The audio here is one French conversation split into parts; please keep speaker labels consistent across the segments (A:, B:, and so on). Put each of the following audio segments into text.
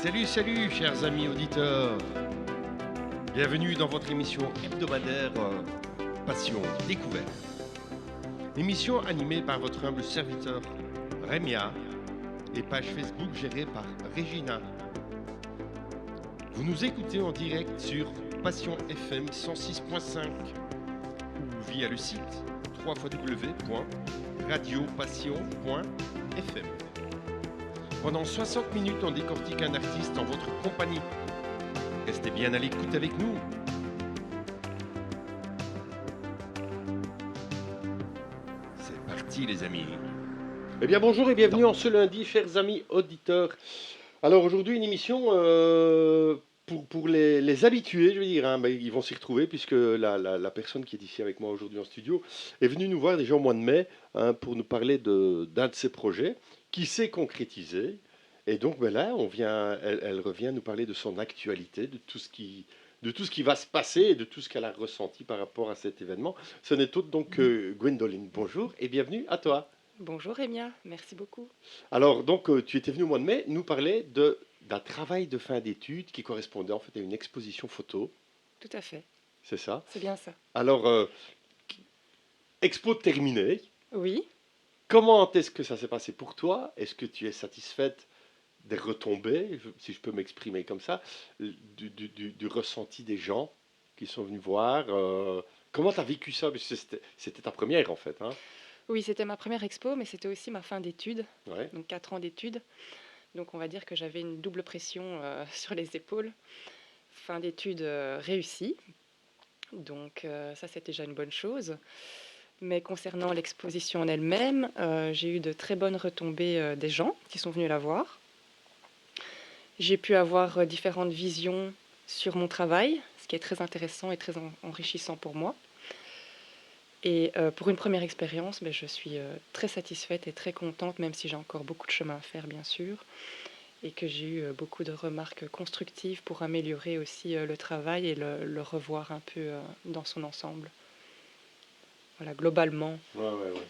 A: Salut, salut, chers amis auditeurs. Bienvenue dans votre émission hebdomadaire Passion Découverte. Émission animée par votre humble serviteur Rémia et page Facebook gérée par Regina. Vous nous écoutez en direct sur Passion FM 106.5 ou via le site www.radiopassion.fm. Pendant 60 minutes, on décortique un artiste en votre compagnie. Restez bien à l'écoute avec nous. C'est parti les amis. Eh bien bonjour et bienvenue en ce lundi, chers amis auditeurs. Alors aujourd'hui une émission pour les habitués, je veux dire, hein, ils vont s'y retrouver puisque la personne qui est ici avec moi aujourd'hui en studio est venue nous voir déjà au mois de mai hein, pour nous parler d'un de ses projets qui s'est concrétisé. Et donc là, elle revient nous parler de son actualité, de tout ce qui va se passer et de tout ce qu'elle a ressenti par rapport à cet événement. Ce n'est autre donc que Gwendoline. Bonjour et bienvenue à toi.
B: Bonjour Rémia, merci beaucoup.
A: Alors, donc, tu étais venu au mois de mai nous parler d'un travail de fin d'études qui correspondait en fait à une exposition photo,
B: Tout à fait,
A: c'est ça?
B: c'est bien ça.
A: Alors, expo terminée.
B: Oui,
A: Comment est-ce que ça s'est passé pour toi? Est-ce que tu es satisfaite des retombées, si je peux m'exprimer comme ça, du ressenti des gens qui sont venus voir? Comment tu as vécu ça? Parce que c'était ta première en fait, hein?
B: oui, c'était ma première expo, mais c'était aussi ma fin d'études,
A: Ouais.
B: donc 4 ans d'études. Donc on va dire que j'avais une double pression sur les épaules. Fin d'études réussie, donc ça c'était déjà une bonne chose. Mais concernant l'exposition en elle-même, j'ai eu de très bonnes retombées des gens qui sont venus la voir. J'ai pu avoir différentes visions sur mon travail, ce qui est très intéressant et très enrichissant pour moi. Et pour une première expérience, je suis très satisfaite et très contente, même si j'ai encore beaucoup de chemin à faire, bien sûr, et que j'ai eu beaucoup de remarques constructives pour améliorer aussi le travail et le revoir un peu dans son ensemble. Voilà, globalement.
A: Ouais, ouais, ouais.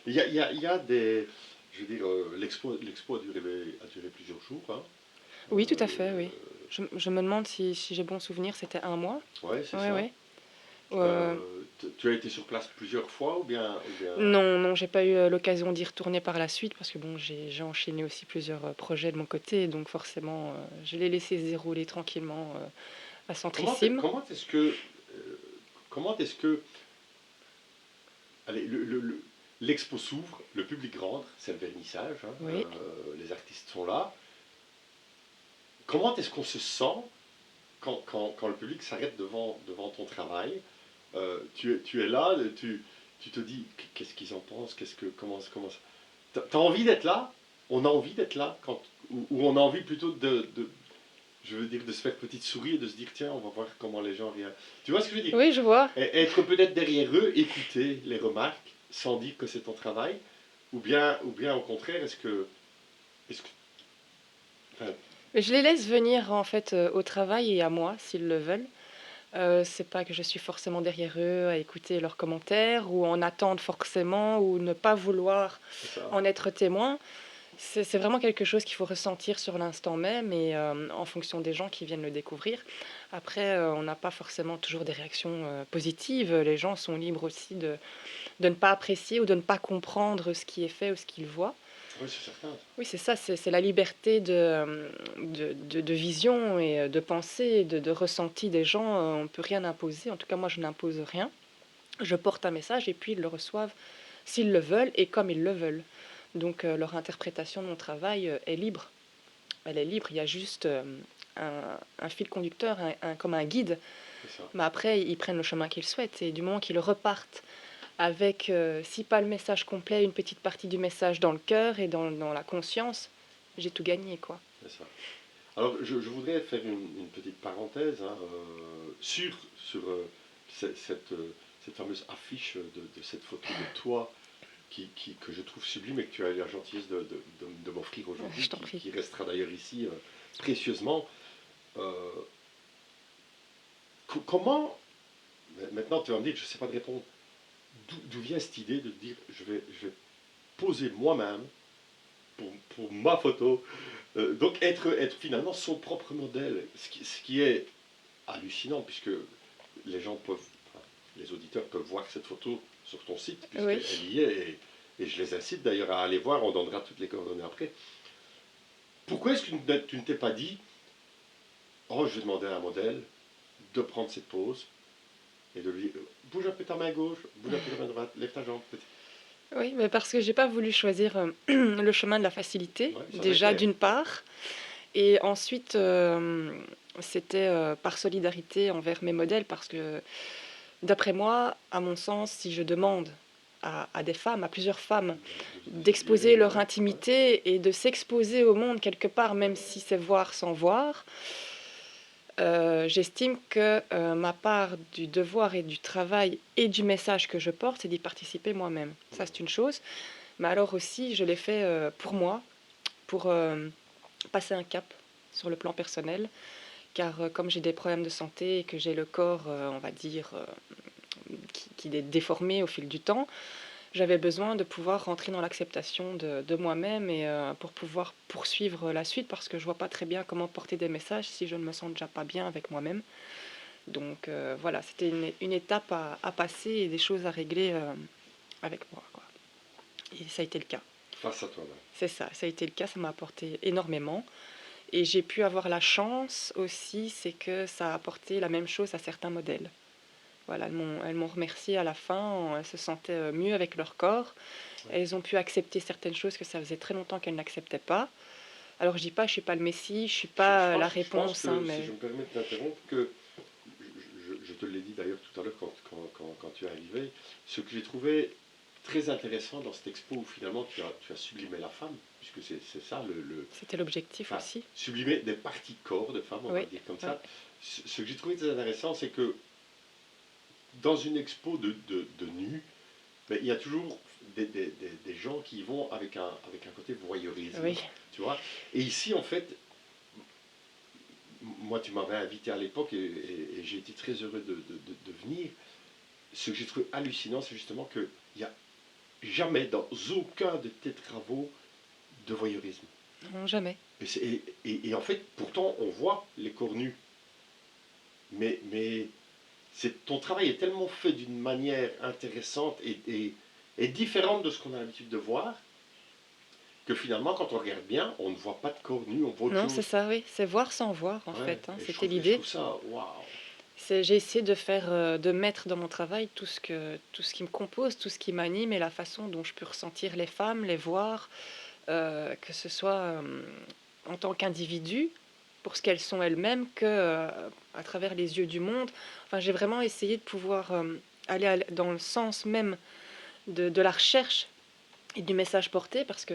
A: Il y a des. Je veux dire, l'expo a duré plusieurs jours, hein.
B: Oui, tout à fait, oui. Je me demande si j'ai bon souvenir, c'était 1 mois.
A: Ouais, c'est
B: Oui,
A: ça.
B: oui. Euh,
A: Tu as été sur place plusieurs fois ou bien...
B: non, non, j'ai pas eu l'occasion d'y retourner par la suite parce que bon, j'ai enchaîné aussi plusieurs projets de mon côté, donc forcément, je l'ai laissé se dérouler tranquillement à
A: Comment,
B: Centrissime.
A: comment est-ce que... comment est-ce que... Allez, l'expo s'ouvre, le public rentre, c'est le vernissage, hein,
B: Oui.
A: les artistes sont là. Comment est-ce qu'on se sent quand le public s'arrête devant ton travail? Tu es là, tu te dis qu'est-ce qu'ils en pensent, comment ça... T'as envie d'être là? On a envie d'être là ou on a envie plutôt je veux dire, de se faire petite souris et de se dire tiens, on va voir comment les gens réagissent. Tu vois ce que je veux dire?
B: Oui, je vois.
A: Être peut-être derrière eux, écouter les remarques sans dire que c'est ton travail, ou bien au contraire, est-ce que enfin,
B: Je les laisse venir en fait au travail et à moi s'ils le veulent. C'est pas que je suis forcément derrière eux à écouter leurs commentaires ou en attendre forcément ou ne pas vouloir
A: c'est ça.
B: en être témoin. C'est vraiment quelque chose qu'il faut ressentir sur l'instant même et en fonction des gens qui viennent le découvrir. Après, on n'a pas forcément toujours des réactions positives. Les gens sont libres aussi de ne pas apprécier ou de ne pas comprendre ce qui est fait ou ce qu'ils voient.
A: Oui, c'est certain.
B: Oui, c'est ça, c'est la liberté de vision et de pensée, de ressenti des gens. On ne peut rien imposer. En tout cas, moi, je n'impose rien. Je porte un message et puis ils le reçoivent s'ils le veulent et comme ils le veulent. Donc, leur interprétation de mon travail est libre. Elle est libre. Il y a juste un fil conducteur, comme un guide.
A: C'est ça.
B: Mais après, ils prennent le chemin qu'ils souhaitent. Et du moment qu'ils repartent avec, si pas le message complet, une petite partie du message dans le cœur et dans la conscience, j'ai tout gagné, quoi.
A: C'est ça. Alors, je voudrais faire une petite parenthèse hein, sur cette fameuse affiche de cette photo de toi que je trouve sublime et que tu as eu la gentillesse de m'offrir aujourd'hui,
B: Je t'en prie.
A: qui restera d'ailleurs ici précieusement. Euh, comment, maintenant tu vas me dire, je ne sais pas te répondre, d'où vient cette idée de dire je vais poser moi-même pour ma photo Donc être finalement son propre modèle, ce qui est hallucinant, puisque les gens peuvent, enfin, les auditeurs peuvent voir cette photo sur ton site,
B: Oui.
A: puisqu'elle y est, et je les incite d'ailleurs à aller voir, on donnera toutes les coordonnées après. Pourquoi est-ce que tu ne t'es pas dit, oh, je vais demander à un modèle de prendre cette pose et de lui dire, bouge un peu ta main gauche, bouge un peu ta main droite, lève ta jambe.
B: Oui, mais parce que j'ai pas voulu choisir le chemin de la facilité,
A: Ouais, ça c'est
B: déjà
A: clair.
B: d'une part, et ensuite c'était par solidarité envers mes modèles, parce que d'après moi, à mon sens, si je demande à des femmes, à plusieurs femmes,
A: De se
B: d'exposer
A: libérer,
B: leur
A: ouais, ouais.
B: intimité et de s'exposer au monde quelque part, même si c'est voir sans voir, j'estime que ma part du devoir et du travail et du message que je porte, c'est d'y participer moi-même. Ça, c'est une chose. Mais alors aussi, je l'ai fait pour moi, pour passer un cap sur le plan personnel, car comme j'ai des problèmes de santé et que j'ai le corps, on va dire, qui est déformé au fil du temps, j'avais besoin de pouvoir rentrer dans l'acceptation de moi-même et pour pouvoir poursuivre la suite, parce que je vois pas très bien comment porter des messages si je ne me sens déjà pas bien avec moi-même. Donc voilà, c'était une étape à passer et des choses à régler avec moi, quoi. Et ça a été le cas.
A: Face à toi-même.
B: C'est ça, ça a été le cas, ça m'a apporté énormément. Et j'ai pu avoir la chance aussi, c'est que ça a apporté la même chose à certains modèles. Voilà, elles m'ont remercié à la fin, elles se sentaient mieux avec leur corps.
A: Ouais.
B: Elles ont pu accepter certaines choses que ça faisait très longtemps qu'elles n'acceptaient pas. Alors je dis pas, je suis pas le messie, je suis pas la
A: Je pense
B: réponse, hein,
A: que, si
B: mais
A: je me permets de t'interrompre, que je te l'ai dit d'ailleurs tout à l'heure quand tu es arrivé, ce que j'ai trouvé très intéressant dans cette expo où finalement tu as sublimé la femme, puisque c'est ça
B: c'était l'objectif
A: enfin,
B: aussi.
A: sublimer des parties de corps de femmes, on va
B: Oui,
A: dire comme
B: oui,
A: ça. Ce que j'ai trouvé très intéressant, c'est que dans une expo de nu, mais il y a toujours des gens qui y vont avec un côté voyeurisme,
B: oui.
A: tu vois. Et ici, en fait, moi, tu m'avais invité à l'époque et j'ai été très heureux de venir. Ce que j'ai trouvé hallucinant, c'est justement qu'il n'y a jamais, dans aucun de tes travaux, de voyeurisme.
B: Non, jamais.
A: Et en fait, pourtant, on voit les corps nus. Mais ton travail est tellement fait d'une manière intéressante et différente de ce qu'on a l'habitude de voir, que finalement, quand on regarde bien, on ne voit pas de corps nu, on voit autre
B: Non, c'est
A: chose.
B: ça, oui. C'est voir sans voir, en
A: Ouais,
B: fait, hein.
A: et
B: C'était
A: je
B: l'idée.
A: trouve ça, waouh.
B: J'ai essayé de faire, de mettre dans mon travail tout ce qui me compose, tout ce qui m'anime et la façon dont je peux ressentir les femmes, les voir, que ce soit en tant qu'individu, pour ce qu'elles sont elles-mêmes, que à travers les yeux du monde. Enfin, j'ai vraiment essayé de pouvoir aller dans le sens même de la recherche et du message porté, parce que,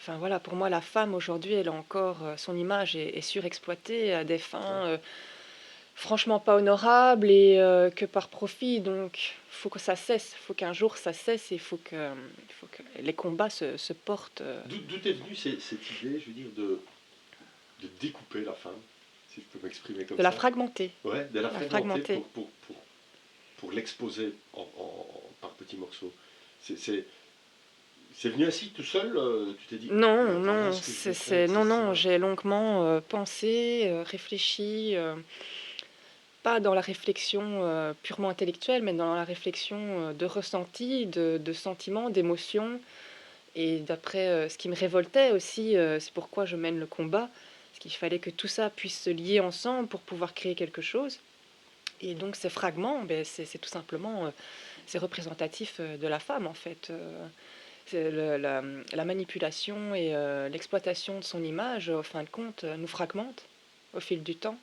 B: enfin voilà, pour moi, la femme aujourd'hui, elle a encore son image est surexploitée à des
A: Ouais.
B: fins franchement pas honorables et que par profit. Donc, faut que ça cesse. Faut qu'un jour ça cesse et il faut que les combats se portent.
A: D'où est venue cette idée, je veux dire, de découper la femme, si je peux m'exprimer comme
B: De la
A: ça?
B: fragmenter.
A: Ouais, de la
B: La
A: fragmenter
B: fragmenter.
A: pour l'exposer par petits morceaux. C'est c'est venu ainsi tout seul, tu t'es dit,
B: Non,
A: ben voilà
B: non,
A: ce que je vais faire,
B: non, non,
A: ça.
B: j'ai longuement pensé, réfléchi, pas dans la réflexion purement intellectuelle, mais dans la réflexion de ressenti, de sentiments, d'émotions. Et d'après ce qui me révoltait aussi, c'est pourquoi je mène le combat, parce qu'il fallait que tout ça puisse se lier ensemble pour pouvoir créer quelque chose. Et donc ces fragments, ben, c'est tout simplement, c'est représentatif de la femme en fait. C'est la manipulation et l'exploitation de son image, au fin de compte, nous fragmente au fil du temps.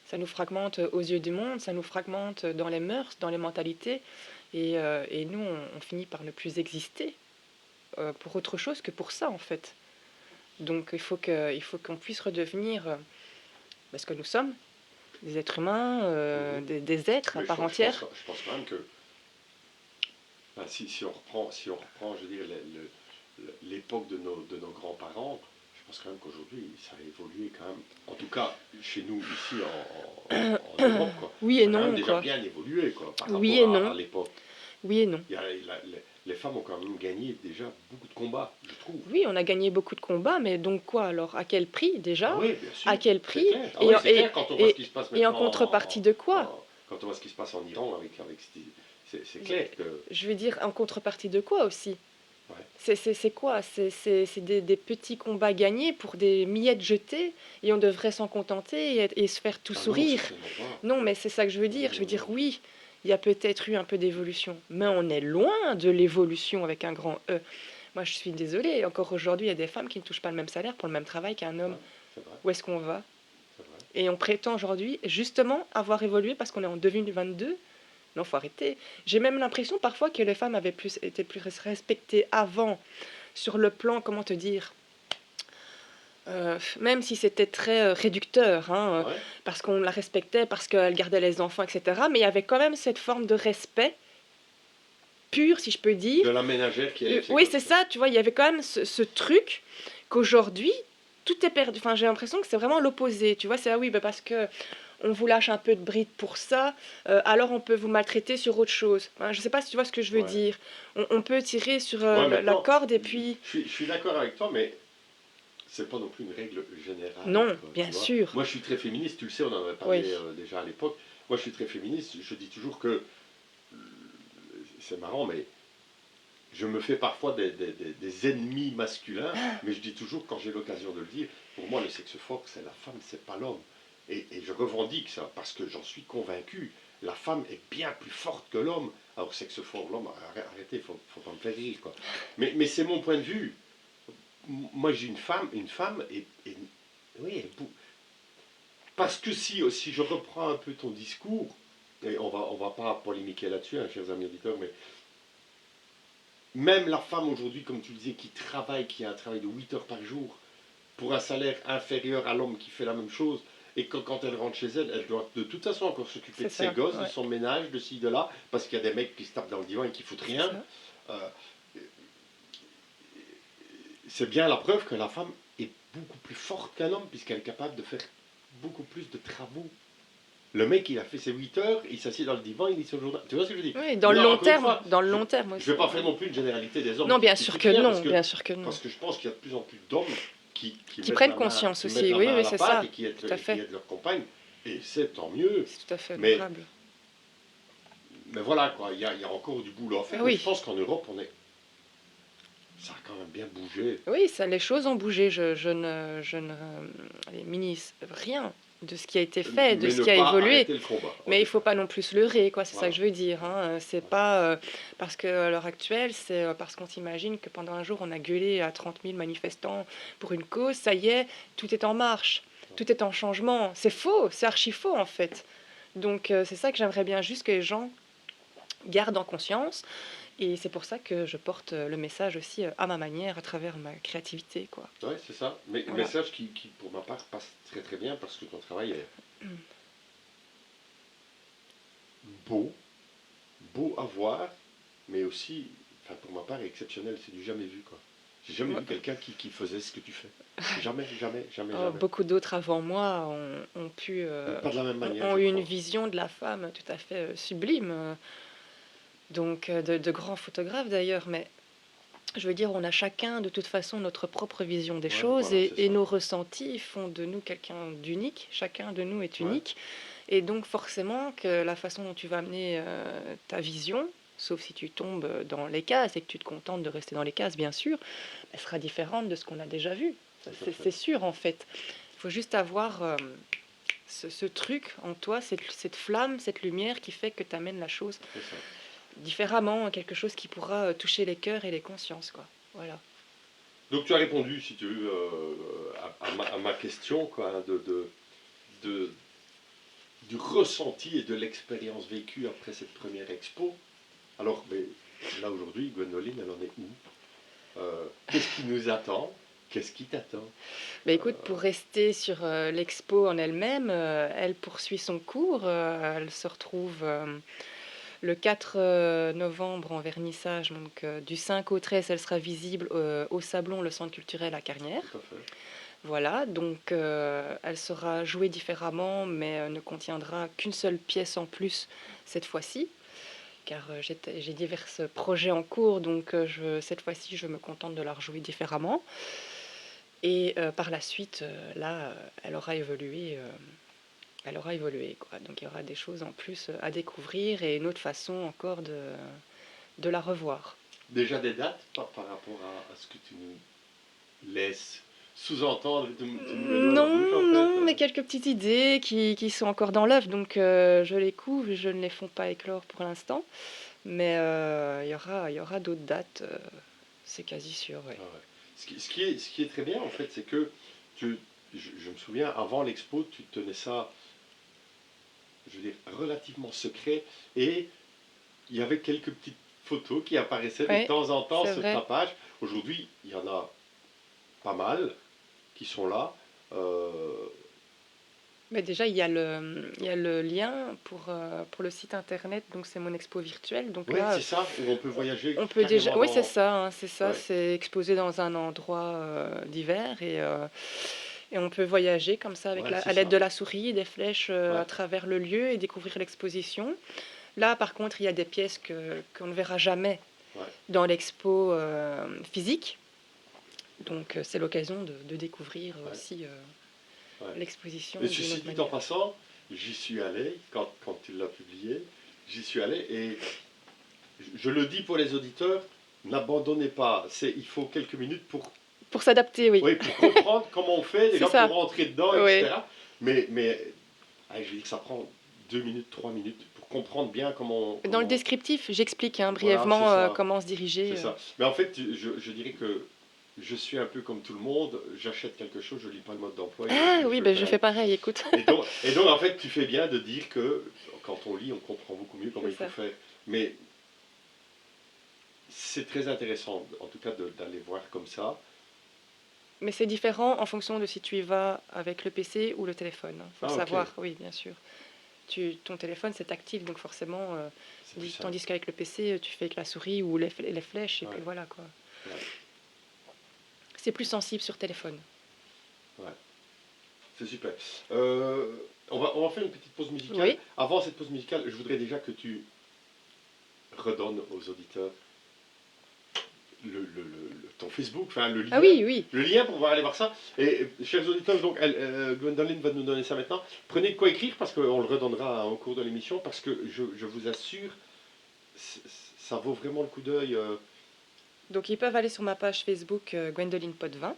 B: Ça nous fragmente aux yeux du monde, ça nous fragmente dans les mœurs, dans les mentalités, et nous, on finit par ne plus exister pour autre chose que pour ça en fait. Donc il faut qu'on puisse redevenir ce que nous sommes, des êtres humains,
A: Mhm.
B: des êtres à
A: Mais
B: part entière.
A: je pense quand même que ben, si on reprend, je veux dire, l'époque de nos grands-parents, je pense quand même qu'aujourd'hui, ça a évolué quand même. En tout cas, chez nous, ici en Europe, quoi.
B: Oui et
A: Ça a quand même
B: non,
A: déjà
B: quoi.
A: bien évolué, quoi, par
B: Oui
A: rapport
B: et non.
A: à l'époque.
B: Oui et non.
A: Il y a les femmes ont quand même gagné déjà beaucoup de combats, je trouve.
B: Oui, on a gagné beaucoup de combats, mais donc quoi alors? À quel prix
A: Ah
B: déjà?
A: oui, bien
B: À
A: sûr,
B: quel
A: c'est
B: prix?
A: clair. Ah
B: Et,
A: oui,
B: en-
A: c'est
B: et,
A: clair quand on voit ce
B: et,
A: qui se passe
B: et en
A: maintenant
B: contrepartie de quoi?
A: quand on voit ce qui se passe en Iran c'est
B: Je,
A: clair que
B: je veux dire, en contrepartie de quoi aussi?
A: ouais.
B: C'est quoi? C'est des petits combats gagnés pour des miettes jetées et on devrait s'en contenter et se faire tout
A: Ah non,
B: sourire.
A: certainement pas.
B: Non, mais c'est ça que je veux
A: Non,
B: dire.
A: non,
B: Je veux
A: non,
B: dire,
A: non.
B: oui, il y a peut-être eu un peu d'évolution, mais on est loin de l'évolution avec un grand E. Moi, je suis désolée, encore aujourd'hui, il y a des femmes qui ne touchent pas le même salaire pour le même travail qu'un homme.
A: Ouais, c'est vrai,
B: Où est-ce qu'on va?
A: c'est vrai.
B: Et on prétend aujourd'hui, justement, avoir évolué parce qu'on est en 2022. Non, faut arrêter. J'ai même l'impression parfois que les femmes étaient plus respectées avant, sur le plan, comment te dire, même si c'était très réducteur, hein,
A: Ouais.
B: parce qu'on la respectait, parce qu'elle gardait les enfants, etc. Mais il y avait quand même cette forme de respect pur, si je peux dire.
A: De la ménagère qui élève ses
B: Oui, c'est
A: gosses.
B: ça, tu vois, il y avait quand même ce truc qu'aujourd'hui, tout est perdu. Enfin, j'ai l'impression que c'est vraiment l'opposé. Tu vois, c'est ah oui, bah parce que on vous lâche un peu de bride pour ça, alors on peut vous maltraiter sur autre chose. Hein, je sais pas si tu vois ce que je veux
A: Ouais.
B: dire. On peut tirer sur
A: Ouais,
B: la
A: maintenant,
B: corde et puis...
A: je suis d'accord avec toi, mais c'est pas non plus une règle générale,
B: Non,
A: quoi, tu
B: bien
A: vois.
B: sûr.
A: Moi, je suis très féministe, tu le sais, on en avait
B: Oui,
A: parlé déjà à l'époque. Moi, je suis très féministe, je dis toujours que, c'est marrant, mais je me fais parfois des ennemis masculins, mais je dis toujours, quand j'ai l'occasion de le dire, pour moi, le sexe fort, c'est la femme, c'est pas l'homme. Et je revendique ça, parce que j'en suis convaincu. La femme est bien plus forte que l'homme. Alors, sexe fort, l'homme, arrêtez, faut pas me faire rire, quoi. Mais c'est mon point de vue. Moi, j'ai une femme, oui, parce que si je reprends un peu ton discours, et on va pas polémiquer là-dessus, hein, chers amis auditeurs, mais même la femme aujourd'hui, comme tu le disais, qui travaille, qui a un travail de 8 heures par jour, pour un salaire inférieur à l'homme qui fait la même chose, et que quand elle rentre chez elle, elle doit de toute façon encore s'occuper
B: c'est
A: de ses
B: ça.
A: gosses, de
B: Ouais,
A: son ménage, de ci, de là, parce qu'il y a des mecs qui se tapent dans le divan et qui foutent
B: c'est
A: rien.
B: ça.
A: Euh, c'est bien la preuve que la femme est beaucoup plus forte qu'un homme, puisqu'elle est capable de faire beaucoup plus de travaux. Le mec, il a fait ses 8 heures, il s'assied dans le divan, il lit son journal. Tu vois ce que je veux dire?
B: Oui, dans le
A: Maintenant,
B: long
A: encore une
B: terme,
A: fois,
B: dans le
A: je
B: long terme
A: ne
B: aussi.
A: vais pas faire
B: Ouais.
A: non plus une généralité des hommes
B: Non, bien
A: qui
B: sûr
A: foutent
B: que
A: rien,
B: non, bien sûr que non.
A: parce que je pense qu'il y a de plus en plus d'hommes qui
B: Qui
A: mettent
B: prennent
A: la main,
B: conscience
A: qui mettent
B: aussi,
A: la
B: oui,
A: main à
B: oui,
A: la
B: c'est
A: pâte
B: ça, tout à
A: et qui
B: fait.
A: aident leur compagne. Et c'est tant mieux.
B: C'est tout à fait
A: Mais,
B: honorable.
A: mais voilà, quoi, il y a encore du boulot à
B: Ah
A: faire. Mais je
B: oui,
A: pense qu'en Europe, ça a quand même bien bougé.
B: oui, ça, les choses ont bougé. Je ne allez, minimise rien de ce qui a été fait, de
A: Mais
B: ce
A: ne
B: qui a
A: pas
B: évolué.
A: arrêter le combat, en
B: Mais il
A: tout
B: faut
A: cas.
B: pas non plus se leurrer, quoi. C'est ça que
A: Voilà.
B: je veux dire.
A: Ouais,
B: Hein. C'est
A: ouais,
B: pas parce que à l'heure actuelle, c'est parce qu'on s'imagine que pendant un jour on a gueulé à 30 000 manifestants pour une cause. Ça y est, tout est en marche, tout est en changement. C'est faux, c'est archi faux en fait. Donc c'est ça que j'aimerais bien juste que les gens gardent en conscience. Et c'est pour ça que je porte le message aussi à ma manière, à travers ma créativité, quoi.
A: ouais, c'est ça. Mais
B: Voilà.
A: message qui, pour ma part, passe très très bien parce que ton travail est beau, beau à voir, mais aussi, enfin pour ma part, exceptionnel. C'est du jamais vu, quoi. J'ai jamais
B: Ouais.
A: vu quelqu'un qui faisait ce que tu fais. Jamais, jamais, jamais,
B: Oh,
A: jamais.
B: beaucoup d'autres avant moi ont pu,
A: Mais pas de la même manière,
B: ont
A: je
B: eu une
A: crois.
B: vision de la femme tout à fait sublime. Donc, de grands photographes d'ailleurs, mais je veux dire, on a chacun de toute façon notre propre vision des
A: Ouais,
B: choses
A: voilà, c'est
B: et
A: ça.
B: nos ressentis font de nous quelqu'un d'unique. Chacun de nous est
A: Ouais,
B: unique. Et donc, forcément, que la façon dont tu vas amener ta vision, sauf si tu tombes dans les cases et que tu te contentes de rester dans les cases, bien sûr, elle sera différente de ce qu'on a déjà vu.
A: tout à
B: C'est
A: fait.
B: sûr, en fait. Il faut juste avoir ce truc en toi, cette flamme, cette lumière qui fait que tu amènes la chose
A: C'est ça.
B: différemment, quelque chose qui pourra toucher les cœurs et les consciences, quoi. Voilà.
A: Donc tu as répondu, si tu veux, à ma question, quoi, hein, de- du ressenti et de l'expérience vécue après cette première expo. Alors, mais, là aujourd'hui, Gwendoline, elle en est où? Qu'est-ce qui nous attend? Qu'est-ce qui t'attend?
B: Bah écoute, pour rester sur l'expo en elle-même, elle poursuit son cours. Elle se retrouve le 4 novembre en vernissage. Donc du 5 au 13, elle sera visible au Sablon, le centre culturel à Carnières.
A: Tout à fait.
B: Voilà, donc elle sera jouée différemment, mais ne contiendra qu'une seule pièce en plus cette fois-ci. car j'ai divers projets en cours, donc cette fois-ci, je me contente de la rejouer différemment. Et par la suite, là, elle aura évolué. Elle aura évolué, quoi. Donc il y aura des choses en plus à découvrir et une autre façon encore de la revoir.
A: Déjà des dates par rapport à ce que tu nous laisses sous-entendre, tu nous mets l'eau à la bouche en fait.
B: Non, mais quelques petites idées qui sont encore dans l'œuf, donc je les couvre, je ne les fais pas éclore pour l'instant, mais il y aura d'autres dates, c'est quasi sûr, ouais.
A: Ah ouais. Ce qui est très bien en fait, c'est que je me souviens, avant l'expo, tu tenais ça, je veux dire, relativement secret, et il y avait quelques petites photos qui apparaissaient de
B: Ouais,
A: temps en temps
B: c'est
A: sur ta
B: vrai.
A: page. Aujourd'hui, il y en a pas mal qui sont là. Euh,
B: Mais déjà, il y a le lien pour le site internet, donc c'est mon expo virtuelle. Donc
A: oui,
B: là,
A: c'est ça, où on peut voyager
B: on peut déjà.
A: carrément
B: Oui,
A: dans.
B: c'est ça,
A: Ouais,
B: c'est exposé dans un endroit divers et on peut voyager comme ça avec
A: ouais, c'est
B: à l'aide
A: ça.
B: de la souris, des flèches à
A: Ouais,
B: travers le lieu et découvrir l'exposition. Là, par contre, il y a des pièces qu'on ne verra jamais
A: ouais,
B: dans l'expo physique. Donc c'est l'occasion de découvrir
A: ouais,
B: aussi
A: ouais.
B: l'exposition
A: Et
B: d'une
A: ceci
B: autre
A: dit en
B: manière.
A: passant, j'y suis allé quand tu l'as publié. J'y suis allé et je le dis pour les auditeurs, n'abandonnez pas. Il faut quelques minutes
B: Pour s'adapter, oui.
A: oui, pour comprendre comment on fait,
B: C'est
A: déjà pour
B: ça.
A: rentrer dedans,
B: Oui.
A: etc. Mais allez, je dis que ça prend 2 minutes, 3 minutes pour comprendre bien
B: Dans le
A: comment.
B: descriptif, j'explique
A: Voilà, c'est
B: brièvement
A: ça.
B: comment se
A: C'est
B: diriger.
A: ça. Mais en fait, je dirais que je suis un peu comme tout le monde. J'achète quelque chose, je lis pas le mode d'emploi et
B: Ah
A: je
B: oui,
A: le
B: ben
A: fais
B: je
A: à
B: fais pareil, écoute.
A: et donc, en fait, tu fais bien de dire que quand on lit, on comprend beaucoup mieux comment
B: C'est
A: il faut
B: ça.
A: faire. Mais c'est très intéressant, en tout cas, d'aller voir comme ça.
B: Mais c'est différent en fonction de si tu y vas avec le PC ou le téléphone. Il faut le
A: Ah, ok,
B: savoir, oui, bien sûr. Ton téléphone, c'est tactile, donc forcément,
A: c'est plus simple.
B: tandis qu'avec le PC, tu fais avec la souris ou les flèches, et puis
A: Ouais,
B: voilà, quoi.
A: ouais,
B: C'est plus sensible sur téléphone.
A: ouais. C'est super. Euh, on va faire une petite pause musicale.
B: Oui.
A: Avant cette pause musicale, je voudrais déjà que tu redonnes aux auditeurs ton Facebook, enfin
B: Ah oui, oui.
A: le lien pour pouvoir aller voir ça. Et chers auditeurs, donc Gwendoline va nous donner ça maintenant. Prenez de quoi écrire parce qu'on le redonnera au cours de l'émission parce que je vous assure, ça vaut vraiment le coup d'œil.
B: Donc ils peuvent aller sur ma page Facebook Gwendoline Potvin,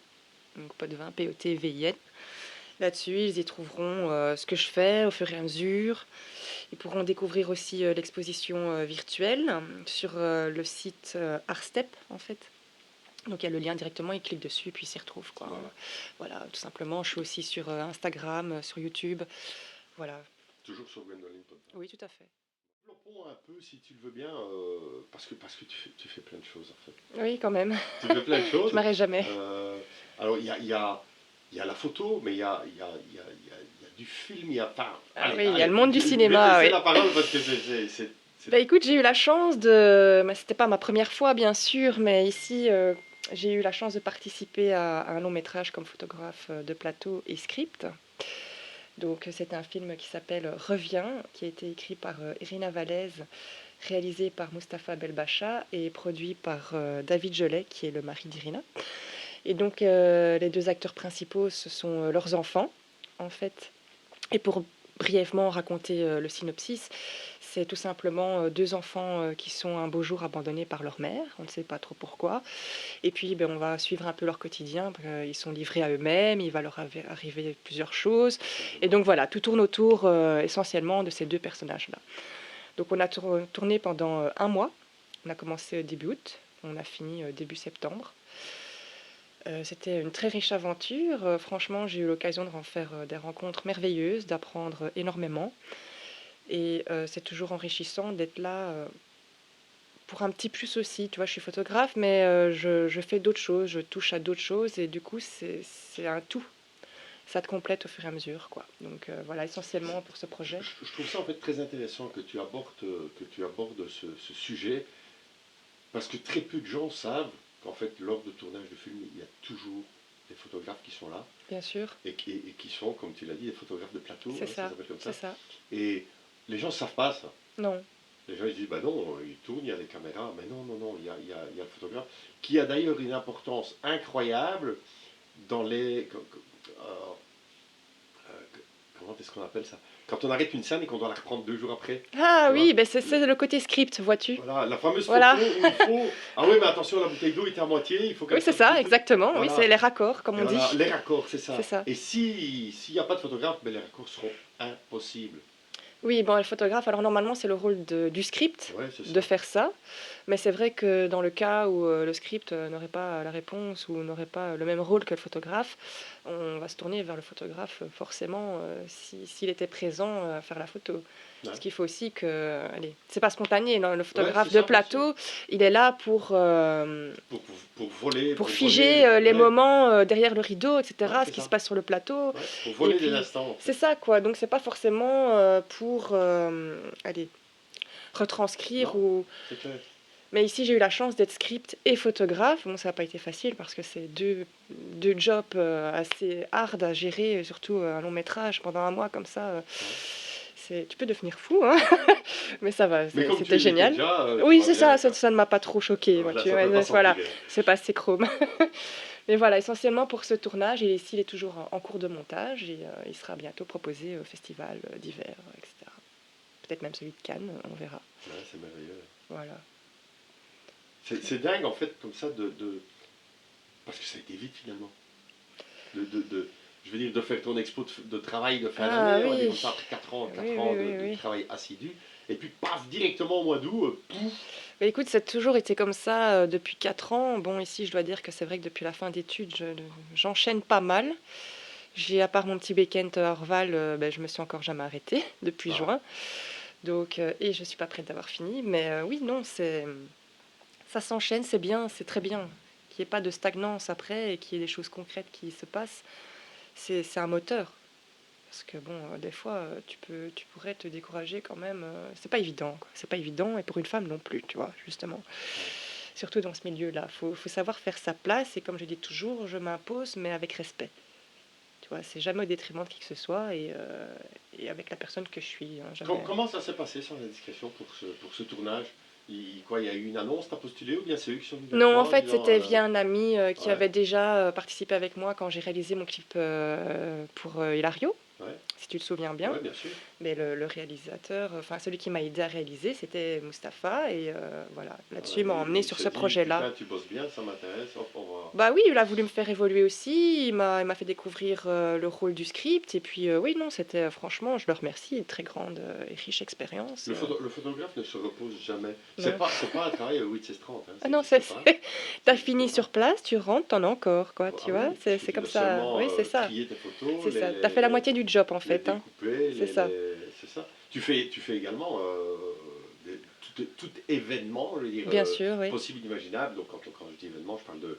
B: donc Potvin, Potvin. Là-dessus, ils y trouveront ce que je fais au fur et à mesure. Ils pourront découvrir aussi l'exposition virtuelle sur le site Artstep, en fait. Donc il y a le lien directement, ils cliquent dessus et puis ils s'y retrouvent, quoi.
A: Voilà,
B: Voilà, tout simplement. Je suis aussi sur Instagram, sur YouTube. Voilà.
A: toujours sur Gwendoline Podcast.
B: Oui, tout à fait.
A: Développons un peu, si tu le veux bien, parce que tu fais plein de choses en fait.
B: Oui, quand même.
A: Tu fais plein de
B: Je
A: choses.
B: m'arrête jamais.
A: Alors, il y a la photo, mais il y a du film, il y a. Enfin,
B: Ah
A: allez,
B: oui, il y a
A: allez,
B: le monde du
A: je vais te
B: cinéma,
A: laisser
B: oui.
A: la parole parce que
B: Bah écoute, j'ai eu la chance de... Mais c'était pas ma première fois, bien sûr, mais ici, j'ai eu la chance de participer à un long métrage comme photographe de plateau et script. Donc c'est un film qui s'appelle Reviens, qui a été écrit par Irina Vallès, réalisé par Mustapha Belbacha et produit par David Jolet, qui est le mari d'Irina. Et donc les deux acteurs principaux, ce sont leurs enfants, en fait. Et pour brièvement raconter le synopsis, c'est tout simplement deux enfants qui sont un beau jour abandonnés par leur mère, on ne sait pas trop pourquoi. Et puis ben, on va suivre un peu leur quotidien, ils sont livrés à eux-mêmes, il va leur arriver plusieurs choses. Et donc voilà, tout tourne autour essentiellement de ces deux personnages-là. Donc on a tourné pendant un mois, on a commencé début août, on a fini début septembre. C'était une très riche aventure. Franchement, j'ai eu l'occasion de faire des rencontres merveilleuses, d'apprendre énormément. Et c'est toujours enrichissant d'être là pour un petit plus aussi. Tu vois, je suis photographe, mais je fais d'autres choses, je touche à d'autres choses. Et du coup, c'est un tout. Ça te complète au fur et à mesure, quoi. Donc voilà, essentiellement pour ce projet.
A: je trouve ça en fait très intéressant que tu abordes ce sujet parce que très peu de gens savent qu'en fait, lors de tournage de film, il y a toujours des photographes qui sont là
B: Bien sûr,
A: et qui sont, comme tu l'as dit, des photographes de plateau,
B: c'est
A: hein, ça
B: ça,
A: s'appelle comme
B: c'est
A: ça.
B: ça.
A: Et les gens ne savent pas ça.
B: Non.
A: Les gens ils disent, bah non, il tourne, il y a les caméras, mais non, non, non, il y a le photographe, qui a d'ailleurs une importance incroyable dans les... comment est-ce qu'on appelle ça? Quand on arrête une scène et qu'on doit la reprendre 2 jours après,
B: Ah
A: tu
B: oui,
A: vois?
B: ben c'est le côté script, vois-tu?
A: Voilà, la fameuse photo
B: Voilà.
A: où il faut... Ah oui, mais attention, la bouteille d'eau était à moitié, il faut
B: Oui,
A: qu'elle
B: c'est
A: sorte
B: ça,
A: plus tôt.
B: exactement. Oui, c'est
A: Voilà,
B: les raccords, comme
A: et
B: on
A: voilà,
B: dit.
A: les raccords, c'est
B: C'est
A: ça.
B: ça.
A: Et si s'il n'y a pas de photographe, ben les raccords seront impossibles.
B: Oui, bon, le photographe, alors normalement, c'est le rôle du script
A: Ouais, c'est
B: de
A: ça.
B: faire ça. Mais c'est vrai que dans le cas où le script n'aurait pas la réponse ou n'aurait pas le même rôle que le photographe, on va se tourner vers le photographe forcément s'il était présent à faire la photo. Parce
A: Ouais,
B: qu'il faut aussi que, allez, c'est pas spontané, non, le
A: ouais, c'est
B: photographe de
A: ça, bien sûr.
B: plateau, il est là pour
A: Pour voler,
B: figer les
A: ouais,
B: moments derrière le rideau,
A: ouais,
B: etc., ce
A: c'est
B: qui se
A: ça.
B: passe sur le plateau.
A: Ouais, pour
B: Et
A: voler des
B: puis,
A: instants, en
B: c'est
A: fait.
B: ça, quoi. Donc, c'est pas forcément pour, allez, retranscrire
A: Non,
B: ou...
A: c'est clair.
B: Mais ici, j'ai eu la chance d'être script et photographe. Bon, ça n'a pas été facile parce que c'est deux jobs assez hard à gérer, surtout un long métrage pendant un mois comme ça.
A: Ouais.
B: Tu peux devenir fou, hein. Mais ça va,
A: Mais comme
B: c'était
A: tu y étais
B: génial.
A: déjà, tout
B: Oui,
A: va
B: c'est
A: bien,
B: ça, ça,
A: quoi.
B: ça ne m'a pas trop choqué,
A: Voilà,
B: vois-tu.
A: ça
B: Ouais,
A: peut pas
B: voilà,
A: s'empirer.
B: c'est pas assez chrome. Mais voilà, essentiellement pour ce tournage, et ici, il est toujours en cours de montage et il sera bientôt proposé au festival d'hiver, etc. Peut-être même celui de Cannes, on verra.
A: Ouais, c'est merveilleux.
B: Voilà.
A: C'est dingue, en fait, comme ça, parce que ça a été vite, finalement. Je veux dire, de faire ton expo de travail de fin
B: Ah
A: d'année, on va dire
B: oui,
A: comme ça, après 4 ans,
B: oui,
A: 4
B: oui,
A: ans
B: oui,
A: de
B: oui.
A: travail assidu, et puis paf, directement au mois d'août, pouf.
B: Mais écoute, ça a toujours été comme ça depuis 4 ans. Bon, ici, je dois dire que c'est vrai que depuis la fin d'études, j'enchaîne pas mal. À part mon petit week-end à Orval, ben, je me suis encore jamais arrêtée depuis
A: Ah ouais.
B: juin. Donc, et je suis pas prête d'avoir fini. Mais oui, non, ça s'enchaîne, c'est bien, c'est très bien. Qu'il n'y ait pas de stagnance après et qu'il y ait des choses concrètes qui se passent, c'est un moteur. Parce que bon, des fois, tu pourrais te décourager quand même. C'est pas évident, quoi. C'est pas évident, et pour une femme non plus, tu vois, justement.
A: Ouais.
B: Surtout dans ce milieu-là. Faut savoir faire sa place, et comme je dis toujours, je m'impose, mais avec respect. Tu vois, c'est jamais au détriment de qui que ce soit, et avec la personne que je suis, hein, jamais.
A: Comment ça s'est passé sans indiscrétion pour ce tournage? Quoi, il y a eu une annonce, t'as postulé ou bien c'est eux qui sont venus vers
B: Non, en
A: toi en
B: fait,
A: disant
B: c'était via un ami qui
A: ouais,
B: avait déjà participé avec moi quand j'ai réalisé mon clip pour Hilario,
A: ouais,
B: si tu te souviens bien.
A: ouais, bien sûr.
B: Mais le réalisateur, enfin celui qui m'a aidé à réaliser, c'était Mustapha. Et voilà,
A: Ah
B: là-dessus,
A: ouais,
B: il m'a emmené
A: il
B: sur
A: se
B: ce
A: dit,
B: projet-là.
A: putain, tu bosses bien, ça m'intéresse, hop, on va.
B: Bah oui, il a voulu me faire évoluer aussi. Il m'a fait découvrir le rôle du script. Et puis oui, non, c'était franchement, je le remercie, une très grande et riche expérience.
A: Le photographe ne se repose jamais.
B: Non.
A: C'est pas un travail à 8h30, hein,
B: Ah
A: ça
B: non,
A: n'existe pas. Ça
B: t'as
A: n'existe
B: fini
A: pas.
B: sur place, tu rentres, t'en as encore, quoi,
A: Ah
B: tu vois.
A: oui, parce que
B: C'est
A: tu
B: comme
A: dois
B: ça.
A: seulement
B: Oui, c'est ça.
A: trier tes photos,
B: C'est ça. T'as fait la moitié du job, en
A: les
B: fait, hein.
A: découper,
B: C'est ça.
A: c'est ça. Tu fais également tout événement, je veux dire,
B: Bien sûr, oui.
A: possible, inimaginable. Donc quand je dis événement, je parle de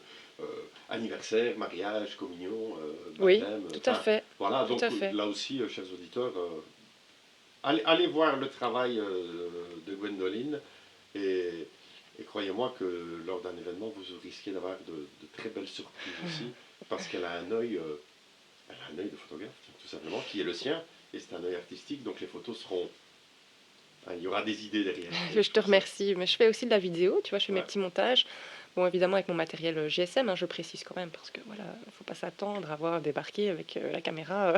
A: anniversaire, mariage, communion,
B: Oui,
A: baptême.
B: tout à
A: Enfin,
B: fait.
A: voilà,
B: Tout
A: donc
B: à fait.
A: là aussi, chers auditeurs, allez voir le travail de Gwendoline et, et croyez-moi que lors d'un événement, vous risquez d'avoir de très belles surprises aussi, parce qu'elle a elle a un œil de photographe, tout simplement, qui est le sien, et c'est un œil artistique, donc les photos seront... Enfin, il y aura des idées derrière,
B: Je
A: c'est
B: te
A: comme ça.
B: remercie. Mais je fais aussi de la vidéo, tu vois, je fais mes
A: Ouais.
B: petits montages. Bon, évidemment, avec mon matériel GSM, hein, je précise quand même, parce que voilà, faut pas s'attendre à voir débarquer avec la caméra.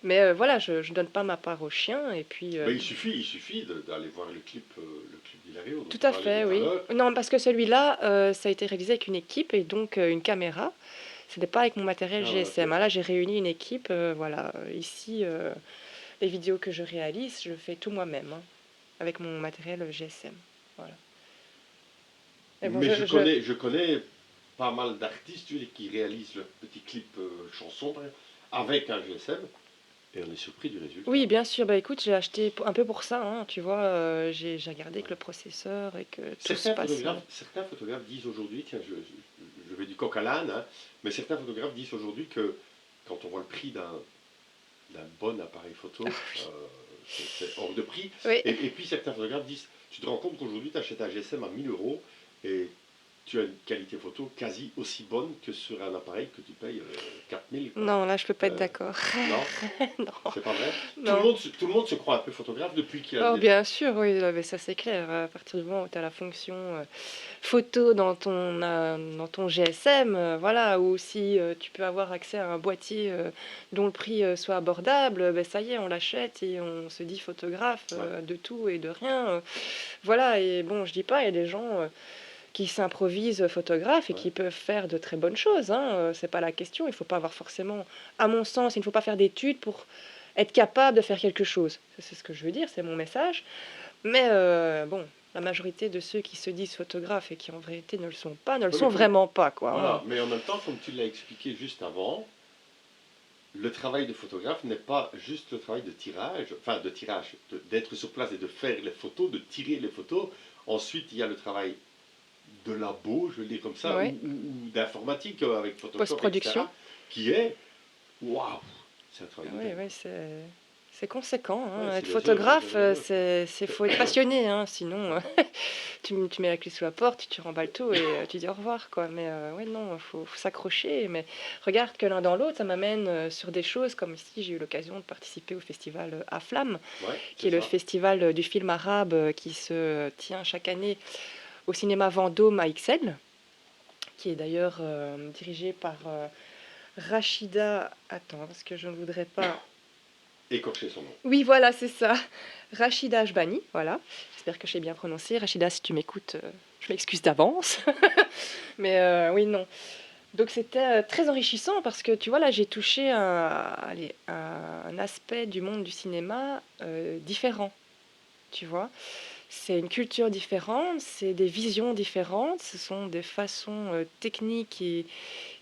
B: Mais voilà, je donne pas ma part au chien. Et puis,
A: Mais il suffit d'aller voir le clip d'Hilario, dont
B: tout
A: tu
B: à
A: parlais
B: fait,
A: tout à
B: oui.
A: l'heure.
B: Non, parce que celui-là, ça a été réalisé avec une équipe et donc une caméra. Ce n'était pas avec mon matériel
A: Ah ouais, ok.
B: GSM. Ah, là, j'ai réuni une équipe. Voilà, ici, les vidéos que je réalise, je fais tout moi-même, hein, avec mon matériel GSM. Voilà. Et bon,
A: Mais je connais pas mal d'artistes tu sais, qui réalisent leur petit clip chanson par exemple, avec un GSM, et on est surpris du résultat.
B: Oui, bien sûr. Bah écoute, j'ai acheté un peu pour ça, hein, tu vois. J'ai regardé que le processeur et que tout se passe.
A: Certains photographes disent aujourd'hui, tiens, je vais du coq à l'âne, hein, mais certains photographes disent aujourd'hui que quand on voit le prix d'un bon appareil photo, c'est hors de prix.
B: Oui,
A: Et puis certains photographes disent, tu te rends compte qu'aujourd'hui tu achètes un GSM à 1000 euros et tu as une qualité photo quasi aussi bonne que sur un appareil que tu payes 4 000, quoi.
B: Non, là, je peux pas être
A: Euh,
B: d'accord.
A: non,
B: Non,
A: c'est pas vrai.
B: non.
A: Tout le monde se croit un peu photographe depuis qu'il y a
B: Oh,
A: des...
B: bien sûr, oui, mais ça c'est clair. À partir du moment où tu as la fonction photo dans ton GSM, voilà, ou si tu peux avoir accès à un boîtier dont le prix soit abordable, ben ça y est, on l'achète et on se dit photographe
A: Ouais,
B: de tout et de rien. Voilà, et bon, je dis pas, il y a des gens qui s'improvisent photographes et
A: ouais.
B: qui peuvent faire de très bonnes choses, hein, c'est pas la question. Il faut pas avoir forcément, à mon sens, il ne faut pas faire d'études pour être capable de faire quelque chose. C'est ce que je veux dire, c'est mon message. Mais bon, la majorité de ceux qui se disent photographes et qui en vérité ne le sont pas, ne le
A: Ouais, mais
B: sont vraiment pas, quoi, hein.
A: voilà. Mais en même temps, comme tu l'as expliqué juste avant, le travail de photographe n'est pas juste le travail de tirage, enfin de tirage, d'être sur place et de faire les photos, de tirer les photos. Ensuite, il y a le travail de labo, je veux le dire comme ça,
B: Ouais,
A: ou d'informatique avec Photoshop,
B: post-production.
A: etc., qui est, waouh, c'est un travail de
B: Oui,
A: dingue,
B: oui,
A: quoi.
B: c'est conséquent,
A: Ouais,
B: hein.
A: c'est
B: Être
A: des heures et des
B: photographe,
A: heures et des heures, quoi.
B: faut être passionné, hein, sinon tu mets la clé sous la porte, tu remballes tout et tu dis au revoir, quoi. Mais ouais, non, faut s'accrocher. Mais regarde que l'un dans l'autre, ça m'amène sur des choses comme ici, j'ai eu l'occasion de participer au festival à Flamme,
A: Ouais,
B: qui
A: c'est
B: est le
A: ça.
B: festival du film arabe qui se tient chaque année au cinéma Vendôme à Ixelles, qui est d'ailleurs dirigé par Rachida. Attends, parce que je ne voudrais pas.
A: Écorcher son nom.
B: Oui, voilà, c'est ça. Rachida Ajbani, voilà. J'espère que j'ai bien prononcé. Rachida, si tu m'écoutes, je m'excuse d'avance. Mais oui, non. Donc c'était très enrichissant parce que tu vois, là, j'ai touché allez, un aspect du monde du cinéma différent, tu vois. C'est une culture différente, c'est des visions différentes, ce sont des façons techniques et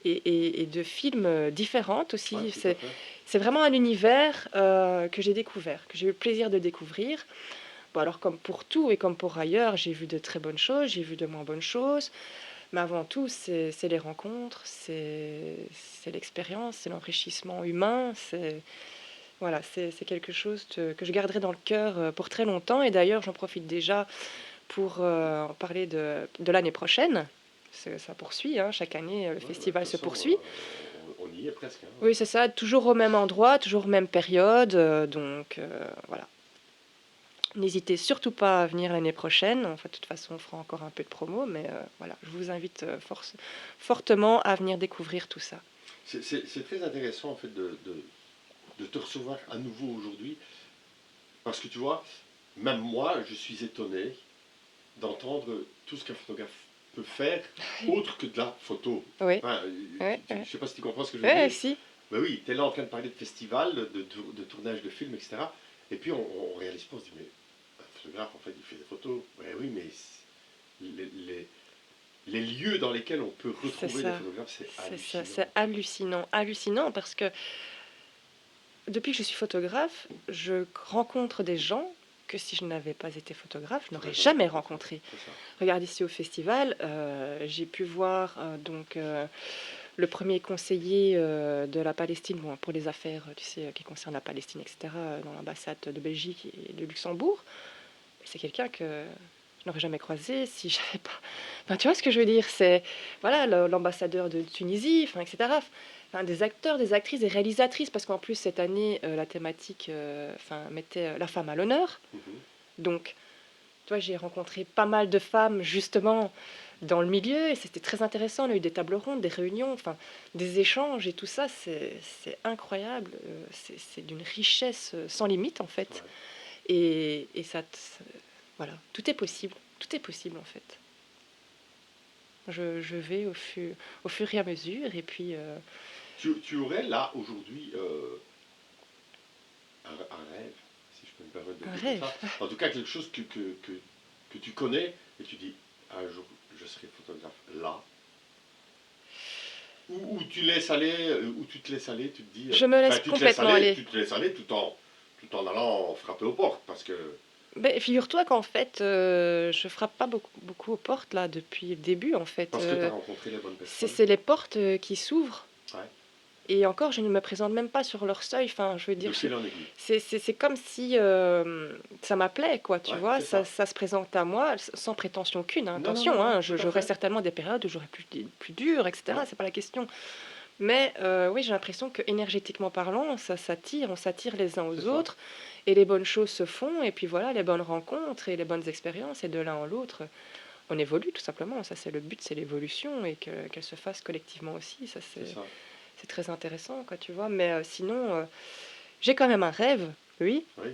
B: de films différentes
A: Ouais,
B: aussi.
A: tout à fait.
B: C'est vraiment un univers que j'ai découvert, que j'ai eu le plaisir de découvrir. Bon, alors comme pour tout et comme pour ailleurs, j'ai vu de très bonnes choses, j'ai vu de moins bonnes choses, mais avant tout, c'est les rencontres, c'est l'expérience, c'est l'enrichissement humain, c'est voilà, c'est quelque chose que je garderai dans le cœur pour très longtemps. Et d'ailleurs, j'en profite déjà pour en parler de l'année prochaine. Ça poursuit, hein, chaque année, le
A: Ouais, bah, de
B: festival
A: toute
B: se
A: façon,
B: poursuit.
A: on y est presque, hein.
B: Oui, c'est ça, toujours au même endroit, toujours même période. Donc voilà. N'hésitez surtout pas à venir l'année prochaine. Enfin, de toute façon, on fera encore un peu de promo, mais voilà, je vous invite fortement à venir découvrir tout ça.
A: C'est très intéressant en fait de te recevoir à nouveau aujourd'hui, parce que tu vois, même moi, je suis étonné d'entendre tout ce qu'un photographe peut faire autre que de la photo.
B: Oui,
A: Enfin,
B: oui,
A: je
B: oui.
A: ne sais pas si tu comprends ce que je veux
B: Oui,
A: dire.
B: si.
A: Ben oui, tu es là en train de parler de festival, de tournage de films, etc. Et puis on réalise pas, on se dit, mais un photographe, en fait, il fait des photos. Ben oui, mais les lieux dans lesquels on peut
B: C'est
A: retrouver des
B: ça.
A: photographes, c'est
B: C'est ça.
A: hallucinant.
B: C'est hallucinant. Hallucinant parce que depuis que je suis photographe, je rencontre des gens que si je n'avais pas été photographe, je
A: Tu
B: n'aurais
A: n'aurais jamais
B: jamais
A: rencontré.
B: rencontrés.
A: C'est ça.
B: Regarde ici au festival, j'ai pu voir donc le premier conseiller de la Palestine bon, pour les affaires, tu sais, qui concernent la Palestine, etc., dans l'ambassade de Belgique et de Luxembourg. C'est quelqu'un que je n'aurais jamais croisé si j'avais pas. Enfin, tu vois ce que je veux dire? C'est voilà l'ambassadeur de Tunisie, enfin, etc. Enfin, des acteurs, des actrices, des réalisatrices, parce qu'en plus cette année la thématique, enfin, mettait la femme à l'honneur.
A: Mhm.
B: Donc, tu vois, j'ai rencontré pas mal de femmes justement dans le milieu et c'était très intéressant. On a eu des tables rondes, des réunions, enfin, des échanges et tout ça, c'est incroyable. C'est d'une richesse sans limite en fait.
A: Ouais.
B: Et ça, voilà, tout est possible. Tout est possible en fait. Je vais au fur et à mesure et puis
A: Tu aurais là aujourd'hui un rêve, si je peux me permettre de le
B: un
A: dire comme
B: rêve.
A: ça. En tout cas, quelque chose que tu connais et tu dis un jour je serai photographe là. Ou tu laisses aller, ou tu te laisses aller, tu te dis.
B: Je me laisse
A: Enfin,
B: complètement aller.
A: tu te laisses aller tout en allant frapper aux portes. Parce que.
B: Ben, figure-toi qu'en fait, je frappe pas beaucoup aux portes là depuis le début en fait.
A: Parce que tu as rencontré les bonnes personnes.
B: C'est les portes qui s'ouvrent.
A: Ouais.
B: Et encore, je ne me présente même pas sur leur seuil. Enfin, je veux
A: De
B: dire,
A: fil en aiguille.
B: c'est comme si ça m'appelait, quoi, tu
A: Ouais,
B: vois.
A: c'est ça.
B: Ça se présente à moi sans prétention aucune, hein,
A: Non, non,
B: attention,
A: non, non,
B: hein,
A: tout à
B: j'aurai
A: fait.
B: certainement des périodes où j'aurai plus dur, etc.
A: Ouais.
B: C'est pas la question. Mais oui, j'ai l'impression que énergétiquement parlant, ça s'attire, on s'attire les uns
A: C'est
B: aux
A: ça.
B: autres, et les bonnes choses se font, et puis voilà, les bonnes rencontres et les bonnes expériences, et de l'un en l'autre, on évolue tout simplement. Ça, c'est le but, c'est l'évolution, et qu'elle se fasse collectivement aussi. Ça,
A: C'est ça.
B: c'est très intéressant, quoi, tu vois. Mais sinon, j'ai quand même un rêve, oui,
A: Oui.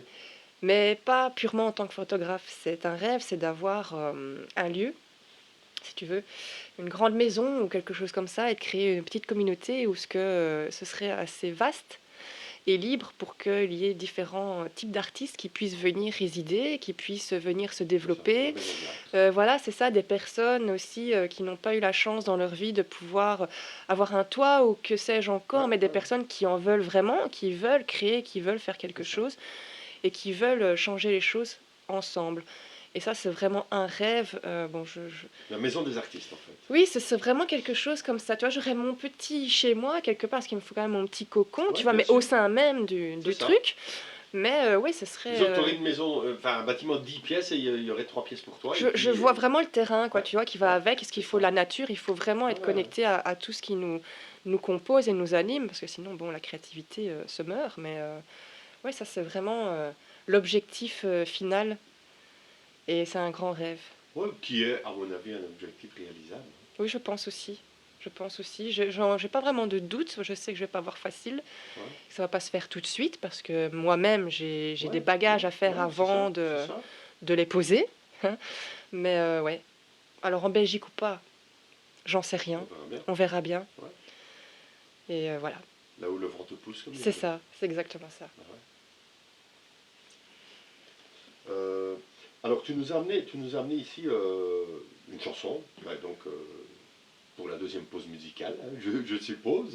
B: mais pas purement en tant que photographe. C'est un rêve, c'est d'avoir un lieu, si tu veux, une grande maison ou quelque chose comme ça, et de créer une petite communauté où ce serait assez vaste et libre pour qu'il y ait différents types d'artistes qui puissent venir résider, qui puissent venir se
A: C'est ça. La
B: développer.
A: maison de l'art.
B: Voilà, c'est ça, des personnes aussi qui n'ont pas eu la chance dans leur vie de pouvoir avoir un toit ou que sais-je encore,
A: Ouais,
B: mais des
A: ouais.
B: personnes qui en veulent vraiment, qui veulent créer, qui veulent faire quelque
A: C'est ça.
B: chose et qui veulent changer les choses ensemble. Et ça, c'est vraiment un rêve. Bon,
A: La maison des artistes, en fait.
B: Oui, c'est vraiment quelque chose comme ça. Tu vois, j'aurais mon petit chez moi, quelque part, parce qu'il me faut quand même mon petit cocon,
A: Ouais,
B: tu vois,
A: bien
B: mais au
A: sûr.
B: sein même
A: C'est
B: du
A: ça.
B: truc. Mais oui, ce serait.
A: Disons que tu aurais une maison, enfin un bâtiment de 10 pièces et il y aurait 3 pièces pour toi. Et
B: Je
A: puis,
B: vois vraiment le terrain, quoi,
A: ouais,
B: tu vois, qui va
A: ouais,
B: avec. Est-ce
A: c'est
B: qu'il faut
A: ça.
B: la nature? Il faut vraiment
A: Ouais,
B: être
A: ouais,
B: connecté à tout ce qui nous compose et nous anime, parce que sinon, bon, la créativité se meurt. Mais ouais, ça, c'est vraiment l'objectif final. Et c'est un grand rêve.
A: ouais, qui est, à mon avis, un objectif réalisable.
B: Oui, je pense aussi. Je pense aussi. J'ai pas vraiment de doute. Je sais que je vais pas avoir facile,
A: Ouais,
B: que ça va pas se faire tout de suite, parce que moi-même, j'ai des
A: ouais,
B: bagages
A: ouais,
B: à faire
A: ouais, c'est ça,
B: avant
A: c'est ça.
B: de les poser. Hein. Mais ouais. Alors en Belgique ou pas, j'en sais
A: On
B: rien.
A: verra bien.
B: On verra bien.
A: Ouais.
B: Et voilà.
A: Là où le vent te pousse, comme il
B: C'est
A: dit.
B: ça. C'est exactement ça.
A: Ah ouais. Alors tu nous as amené ici une chanson, ouais, donc pour la deuxième pause musicale, hein, je suppose.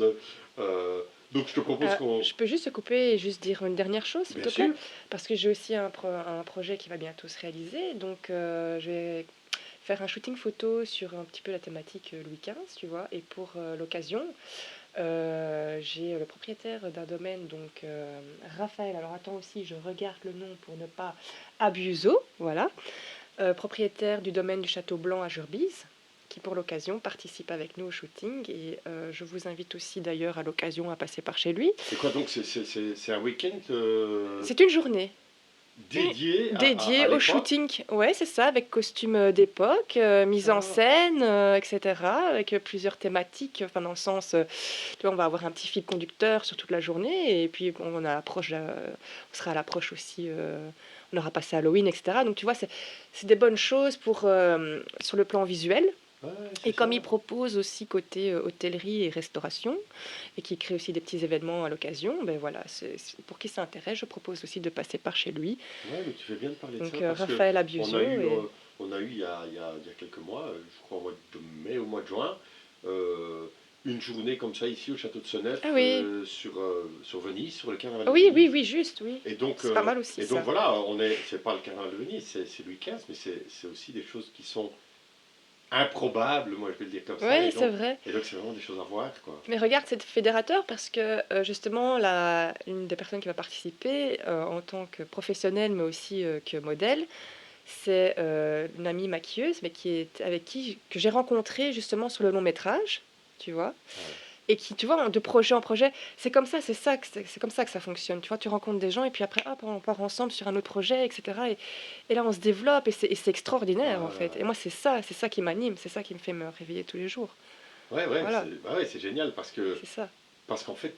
A: Donc je te propose qu'on.
B: Je peux juste te couper et juste dire une dernière chose, s'il
A: Bien
B: te plaît,
A: sûr.
B: parce que j'ai aussi un projet qui va bientôt se réaliser. Donc, je vais faire un shooting photo sur un petit peu la thématique Louis XV, tu vois. Et pour l'occasion, j'ai le propriétaire d'un domaine, donc Raphaël. Alors, attends aussi, je regarde le nom pour ne pas abuser, voilà. Propriétaire du domaine du Château Blanc à Jurbise, qui pour l'occasion participe avec nous au shooting. Et je vous invite aussi d'ailleurs à l'occasion à passer par chez lui.
A: C'est quoi donc c'est un week-end
B: C'est une journée
A: dédié à
B: dédiée au
A: l'époque?
B: shooting. Ouais, c'est ça, avec costume d'époque, mise en
A: Ah,
B: scène, etc. Avec plusieurs thématiques. Enfin, dans le sens, tu vois, on va avoir un petit fil conducteur sur toute la journée. Et puis, bon, on sera à l'approche aussi. On aura passé Halloween, etc. Donc, tu vois, c'est des bonnes choses pour, sur le plan visuel.
A: ouais,
B: Et
A: c'est
B: comme
A: ça.
B: il propose aussi côté hôtellerie et restauration, et qui crée aussi des petits événements à l'occasion, ben voilà, pour qui ça intéresse, je propose aussi de passer par chez lui.
A: Ouais, mais tu fais bien de parler de ça
B: Donc
A: parce que
B: Raphaël
A: on a
B: Abiuso
A: eu,
B: et...
A: euh, on a eu il y a quelques mois, je crois au mois de mai, au mois de juin, euh, une journée comme ça ici au château de Senef
B: Ah oui,
A: sur Venise, sur le carnaval
B: ah
A: de
B: oui, oui,
A: Venise.
B: oui, juste, oui.
A: Et donc,
B: C'est pas mal aussi ça.
A: voilà, c'est pas le carnaval de Venise, c'est Louis XV, mais c'est aussi des choses qui sont improbables, moi je vais le dire comme ça,
B: Oui, c'est vrai.
A: et donc c'est vraiment des choses à voir, quoi.
B: Mais regarde, c'est fédérateur parce que justement, une des personnes qui va participer en tant que professionnelle, mais aussi que modèle, c'est une amie maquilleuse, mais avec qui que j'ai rencontré justement sur le long métrage, tu vois.
A: Ouais.
B: Et qui, tu vois, de projet en projet, c'est comme ça, c'est comme ça que ça fonctionne. Tu vois, tu rencontres des gens et puis après, hop, on part ensemble sur un autre projet, etc. Et là, on se développe et c'est extraordinaire en fait. Et moi, c'est ça qui m'anime, c'est ça qui me fait me réveiller tous les jours.
A: Ouais, ouais,
B: Voilà,
A: bah ouais, c'est génial
B: c'est ça.
A: parce qu'en fait,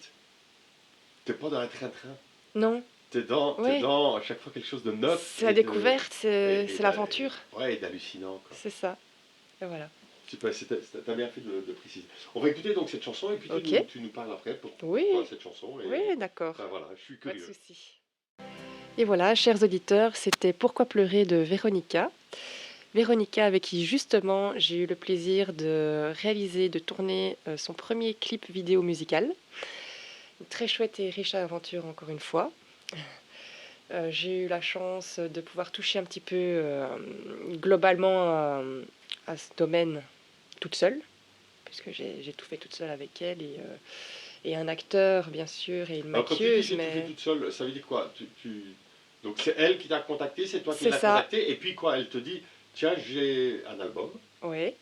A: t'es pas dans un train-train.
B: Non,
A: T'es
B: ouais,
A: dans à chaque fois quelque chose de neuf
B: c'est la découverte,
A: et
B: c'est l'aventure,
A: ouais, et d'hallucinant, quoi.
B: c'est ça. Et voilà.
A: T'as bien fait de préciser. On va écouter donc cette chanson et puis
B: Ok,
A: tu nous parles après pourquoi
B: oui,
A: cette chanson.
B: oui,
A: Et
B: d'accord,
A: ben voilà, je suis
B: pas de
A: curieux.
B: souci. Et voilà, chers auditeurs, c'était Pourquoi pleurer de Véronica. Véronica, avec qui justement j'ai eu le plaisir de réaliser, de tourner son premier clip vidéo musical. Une très chouette et riche aventure encore une fois. J'ai eu la chance de pouvoir toucher un petit peu globalement à ce domaine toute seule, puisque j'ai tout fait toute seule avec elle et un acteur bien sûr et une
A: Alors quand tu dis
B: maquilleuse,
A: j'ai tout fait
B: mais
A: toute seule, ça veut dire quoi? Donc c'est elle qui t'a contacté, c'est toi qui
B: c'est
A: l'as
B: ça,
A: contacté et puis quoi? Elle te dit tiens j'ai un album
B: oui,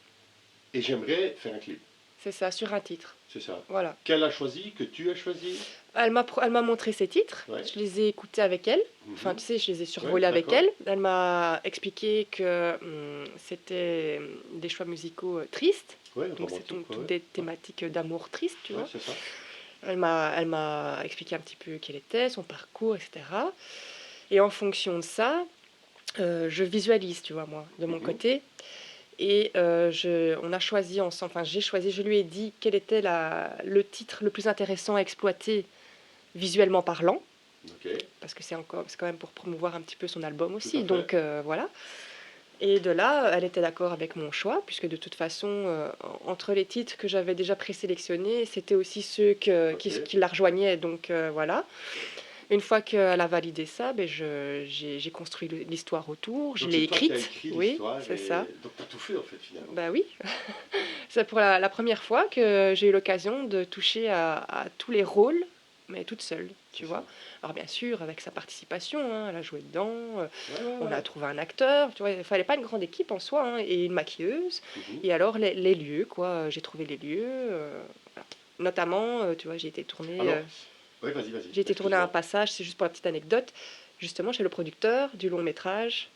A: et j'aimerais faire un clip.
B: c'est ça, sur un titre.
A: C'est ça.
B: Voilà.
A: Qu'elle a choisi, que tu as choisi?
B: Elle m'a montré ses titres,
A: Ouais.
B: je les ai écoutés avec elle. Enfin,
A: Mhm.
B: tu sais, je les ai
A: Ouais,
B: survolés avec
A: d'accord.
B: elle. Elle m'a expliqué que c'était des choix musicaux tristes.
A: Ouais,
B: Donc, c'est
A: romantique, quoi,
B: toutes
A: ouais.
B: des thématiques d'amour triste, tu
A: Ouais,
B: vois.
A: c'est ça.
B: Elle m'a expliqué un petit peu qui elle était, son parcours, etc. Et en fonction de ça, je visualise, tu vois, moi, de mon
A: Mhm.
B: côté. Et on a choisi ensemble, enfin, j'ai choisi, je lui ai dit quel était le titre le plus intéressant à exploiter visuellement parlant,
A: Ok,
B: parce que c'est quand même pour promouvoir un petit peu son album
A: tout à
B: aussi.
A: fait.
B: Donc voilà. Et de là, elle était d'accord avec mon choix, puisque de toute façon, entre les titres que j'avais déjà présélectionnés, c'était aussi ceux
A: Ok.
B: qui la rejoignaient. Donc voilà. Une fois qu'elle a validé ça, ben j'ai construit l'histoire autour, je
A: Donc
B: l'ai
A: c'est toi qui as
B: écrite.
A: écrit
B: Oui,
A: l'histoire
B: c'est ça.
A: et donc tu as tout fait en fait finalement.
B: Bah oui, c'est pour la première fois que j'ai eu l'occasion de toucher à tous les rôles, mais toute seule, tu
A: C'est ça.
B: vois. Alors bien sûr, avec sa participation, hein, elle a joué dedans,
A: Ouais, ouais,
B: on a
A: ouais.
B: trouvé un acteur, tu vois, il fallait pas une grande équipe en soi, hein, et une maquilleuse.
A: Mhm.
B: Et alors les lieux, quoi, j'ai trouvé les lieux, voilà. Notamment, tu vois,
A: Alors, ouais, vas-y,
B: j'ai été tourner à un
A: excuse-moi.
B: passage, c'est juste pour la petite anecdote, justement chez le producteur du long métrage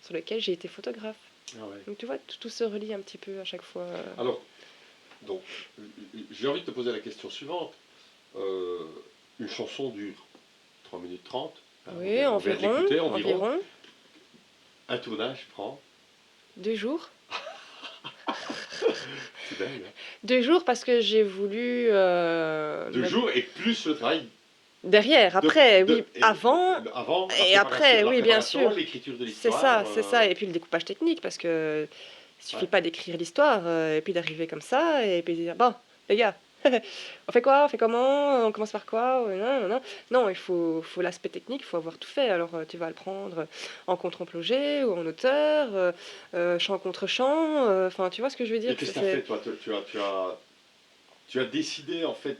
B: sur lequel j'ai été photographe.
A: Ah ouais.
B: Donc tu vois, tout se relie un petit peu à chaque fois.
A: Alors, donc, j'ai envie de te poser la question suivante. Euh, une chanson dure 3 minutes 30. Hein,
B: Oui,
A: on vient de l'écouter environ.
B: environ
A: Un tournage prend.
B: 2 jours.
A: C'est dingue, hein.
B: 2 jours parce que j'ai voulu
A: 2 jours et plus le travail
B: derrière, après, oui,
A: et
B: avant
A: avant,
B: et après,
A: la
B: oui, bien
A: préparation,
B: sûr.
A: l'écriture de
B: C'est
A: l'histoire.
B: ça, c'est ça. Et puis le découpage technique, parce que il suffit
A: Ouais.
B: pas d'écrire l'histoire et puis d'arriver comme ça et puis de dire bon, les gars, on fait quoi, on fait comment, on commence par quoi, non, non, non. Non, faut l'aspect technique, il faut avoir tout fait. Alors tu vas le prendre en contre-plongée ou en auteur, chant contre chant. Enfin, tu vois ce que je veux
A: Et
B: dire,
A: qu'est-ce que tu as fait, toi? Tu as décidé en fait